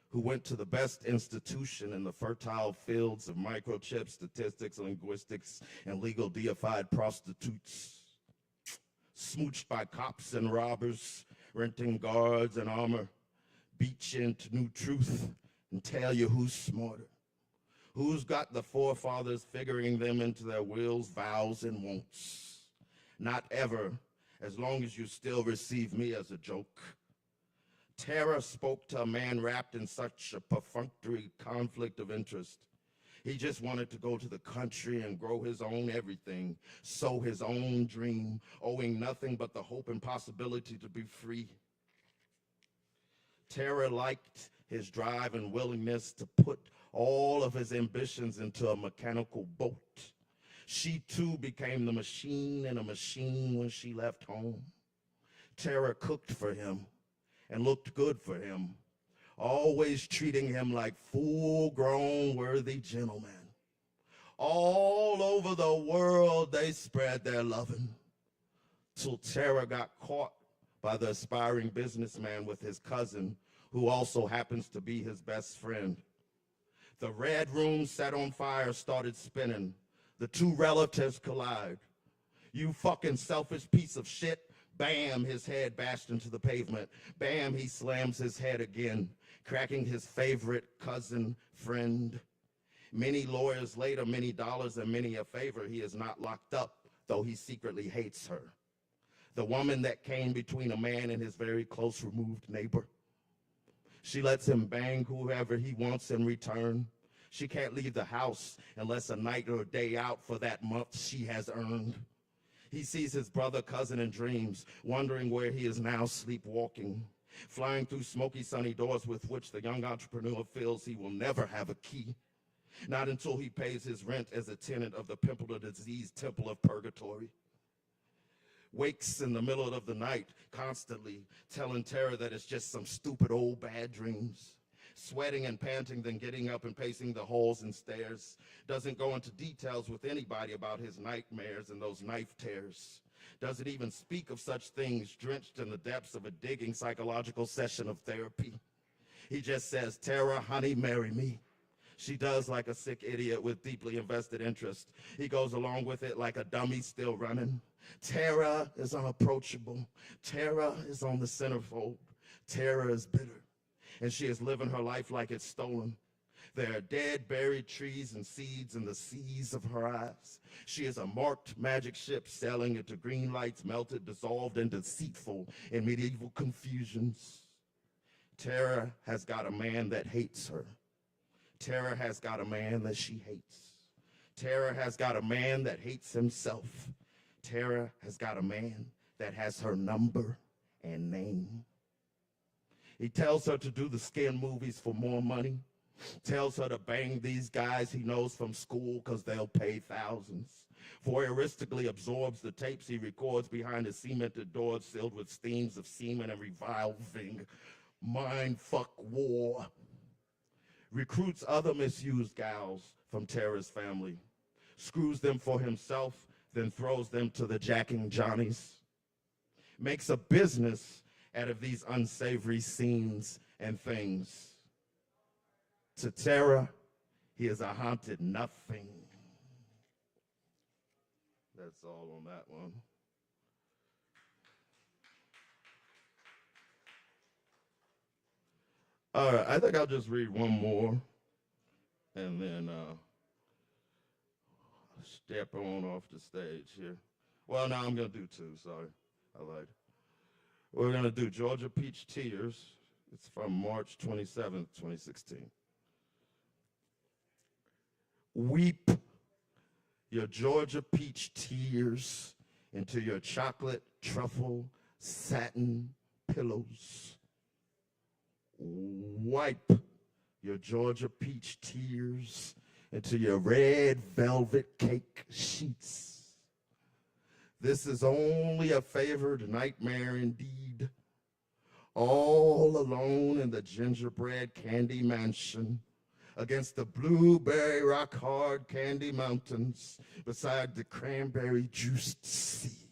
who went to the best institution in the fertile fields of microchip, statistics, linguistics, and legal deified prostitutes. Smooched by cops and robbers, renting guards and armor, beat you into new truth and tell you who's smarter. Who's got the forefathers figuring them into their wills, vows, and wants? Not ever, as long as you still receive me as a joke. Tara spoke to a man wrapped in such a perfunctory conflict of interest. He just wanted to go to the country and grow his own everything, sow his own dream, owing nothing but the hope and possibility to be free. Tara liked his drive and willingness to put all of his ambitions into a mechanical boat. She too became the machine in a machine when she left home. Tara cooked for him and looked good for him, always treating him like full-grown, worthy gentlemen. All over the world they spread their loving, till Tara got caught by the aspiring businessman with his cousin, who also happens to be his best friend. The red room set on fire, started spinning. The two relatives collide. You fucking selfish piece of shit. Bam, his head bashed into the pavement. Bam, he slams his head again, cracking his favorite cousin friend. Many lawyers later, many dollars and many a favor, he is not locked up, though he secretly hates her. The woman that came between a man and his very close removed neighbor. She lets him bang whoever he wants in return. She can't leave the house unless a night or a day out for that month she has earned. He sees his brother, cousin in dreams, wondering where he is now sleepwalking, flying through smoky, sunny doors with which the young entrepreneur feels he will never have a key. Not until he pays his rent as a tenant of the pimple of disease temple of purgatory. Wakes in the middle of the night, constantly telling Tara that it's just some stupid old bad dreams. Sweating and panting, then getting up and pacing the halls and stairs. Doesn't go into details with anybody about his nightmares and those knife tears. Doesn't even speak of such things, drenched in the depths of a digging psychological session of therapy. He just says, Tara, honey, marry me. She does like a sick idiot with deeply invested interest. He goes along with it like a dummy still running. Tara is unapproachable. Tara is on the centerfold. Tara is bitter, and she is living her life like it's stolen. There are dead, buried trees and seeds in the seas of her eyes. She is a marked magic ship sailing into green lights, melted, dissolved, and deceitful in medieval confusions. Tara has got a man that hates her. Tara has got a man that she hates. Tara has got a man that hates himself. Tara has got a man that has her number and name. He tells her to do the skin movies for more money, Tells her to bang these guys he knows from school because they'll pay thousands. Voyeuristically absorbs the tapes he records behind his cemented doors filled with steams of semen and revolving mind-fuck war. Recruits other misused gals from Tara's family. Screws them for himself, then throws them to the jacking Johnnies. Makes a business out of these unsavory scenes and things. To Tara, he is a haunted nothing. That's all on that one. All right, I think I'll just read one more and then step on off the stage here. Well, now I'm going to do two, sorry. I lied. We're going to do Georgia Peach Tears. It's from March 27th, 2016. Weep your Georgia peach tears into your chocolate truffle satin pillows. Wipe your Georgia peach tears into your red velvet cake sheets. This is only a favored nightmare indeed. All alone in the gingerbread candy mansion, against the blueberry rock hard candy mountains, beside the cranberry juiced sea.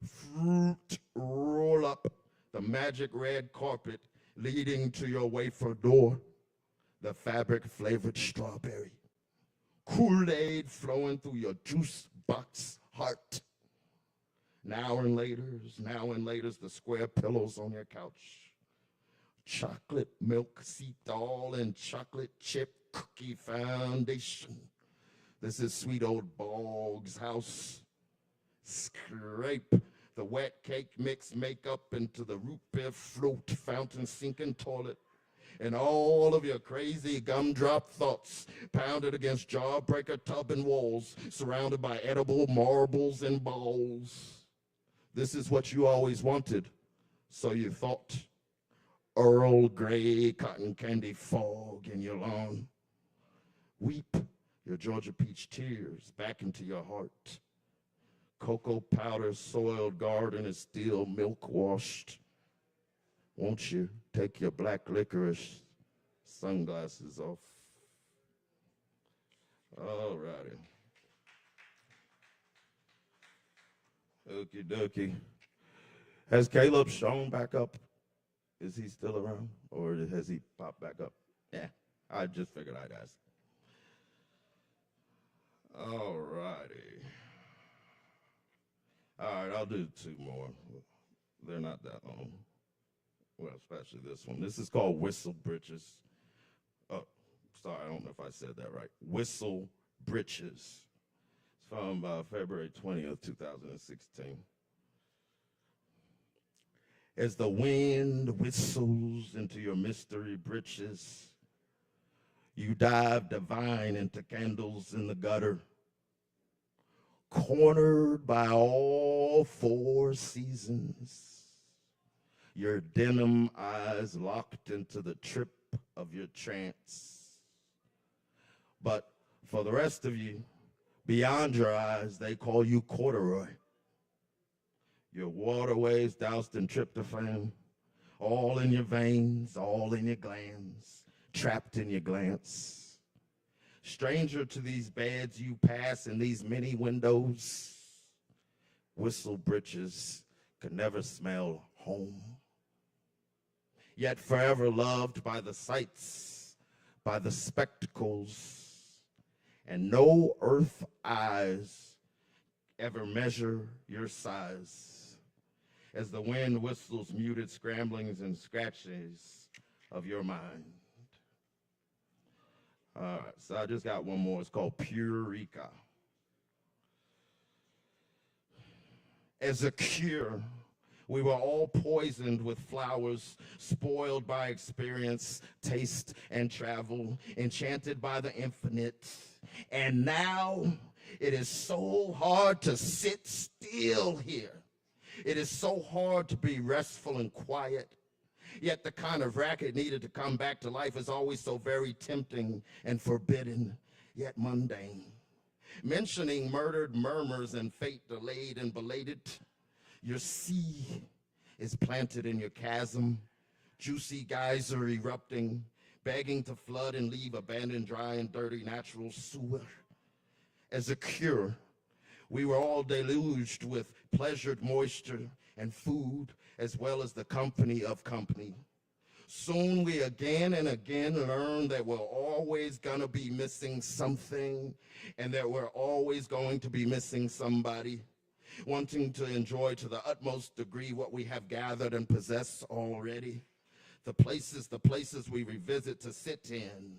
Fruit roll up the magic red carpet leading to your wafer door, the fabric flavored strawberry. Kool-Aid flowing through your juice box heart. Now and later's the square pillows on your couch. Chocolate milk seeped all in chocolate chip cookie foundation. This is sweet old Boggs' house. Scrape the wet cake mix makeup into the root beer float fountain sinking toilet. And all of your crazy gumdrop thoughts pounded against jawbreaker tub and walls, surrounded by edible marbles and balls. This is what you always wanted, so you thought. Earl Grey cotton candy fog in your lawn. Weep your Georgia peach tears back into your heart. Cocoa powder soiled garden is still milk washed. Won't you take your black licorice sunglasses off? All righty. Okie dokie. Has Caleb shown back up? Is he still around, or has he popped back up? Yeah, I just figured I'd ask. All righty. All right, I'll do two more. They're not that long. Well, especially this one. This is called Whistle Britches. Oh, sorry, I don't know if I said that right. Whistle Britches. It's from February 20th, 2016. As the wind whistles into your mystery britches, you dive divine into candles in the gutter, cornered by all four seasons, your denim eyes locked into the trip of your trance. But for the rest of you, beyond your eyes, they call you corduroy. Your waterways doused in tryptophan, all in your veins, all in your glands, trapped in your glance. Stranger to these beds you pass in these many windows, whistle britches could never smell home. Yet forever loved by the sights, by the spectacles, and no earth eyes ever measure your size. As the wind whistles muted scramblings and scratches of your mind. All right, so I just got one more. It's called Pureka. As a cure, we were all poisoned with flowers, spoiled by experience, taste, and travel, enchanted by the infinite. And now it is so hard to sit still here. It is so hard to be restful and quiet. Yet the kind of racket needed to come back to life is always so very tempting and forbidden, yet mundane. Mentioning murdered murmurs and fate delayed and belated, your sea is planted in your chasm, juicy geyser erupting, begging to flood and leave abandoned dry and dirty natural sewer. As a cure, we were all deluged with pleasured moisture and food, as well as the company of company. Soon we again and again learn that we're always gonna be missing something, and that we're always going to be missing somebody, wanting to enjoy to the utmost degree what we have gathered and possess already. The places we revisit to sit in,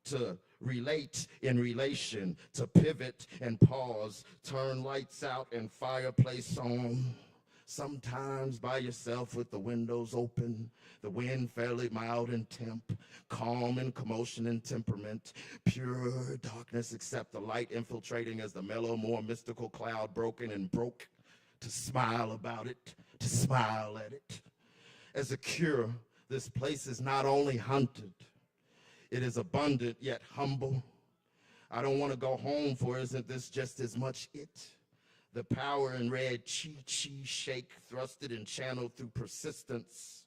to relate in relation, to pivot and pause, turn lights out and fireplace on. Sometimes by yourself with the windows open, the wind fairly mild in temp, calm in commotion and temperament, pure darkness except the light infiltrating as the mellow, more mystical cloud broken and broke, to smile about it, to smile at it. As a cure, this place is not only haunted, it is abundant yet humble. I don't want to go home, for isn't this just as much it? The power in red chi shake, thrusted and channeled through persistence.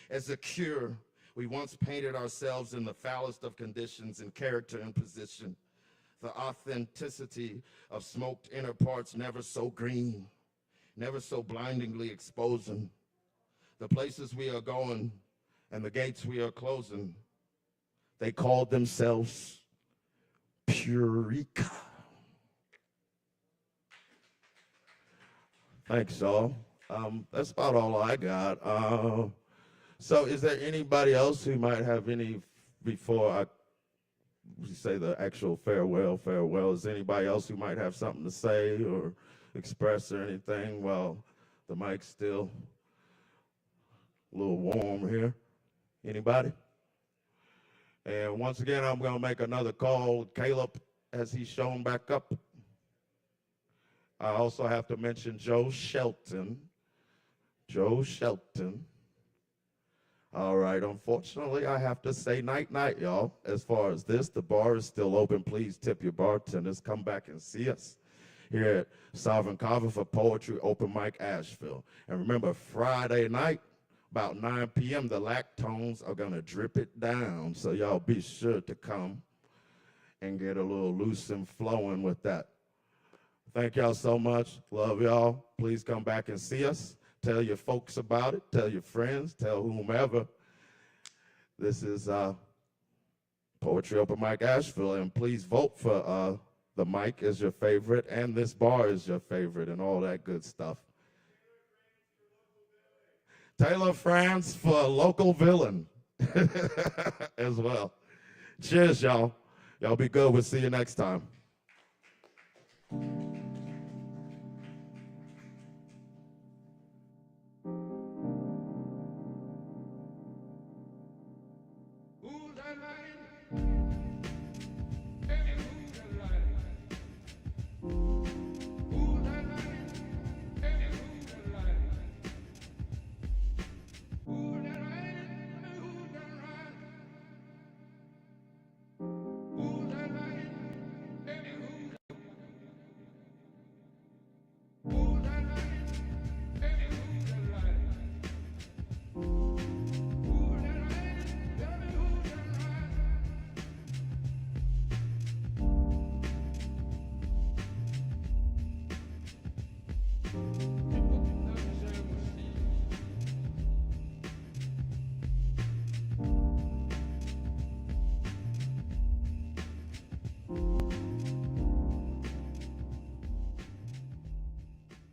As a cure, we once painted ourselves in the foulest of conditions in character and position. The authenticity of smoked inner parts never so green, never so blindingly exposing. The places we are going and the gates we are closing, they called themselves Purika. Thanks, y'all. That's about all I got. So is there anybody else who might have any, before I say the actual farewell, is there anybody else who might have something to say or express or anything? Well, the mic's still a little warm here. Anybody? And once again, I'm going to make another call. Caleb, has he shown back up? I also have to mention Joe Shelton. Joe Shelton. All right, unfortunately, I have to say night-night, y'all. As far as this, the bar is still open. Please tip your bartenders. Come back and see us here at Sovereign Kava for Poetry Open Mic Asheville. And remember, Friday night, about 9 p.m., the lactones are going to drip it down. So y'all be sure to come and get a little loose and flowing with that. Thank y'all so much. Love y'all. Please come back and see us. Tell your folks about it. Tell your friends. Tell whomever. This is Poetry Open Mic Asheville. And please vote for the mic as your favorite and this bar is your favorite and all that good stuff. Taylor France for Local Villain as well. Cheers, y'all. Y'all be good. We'll see you next time. Thank you.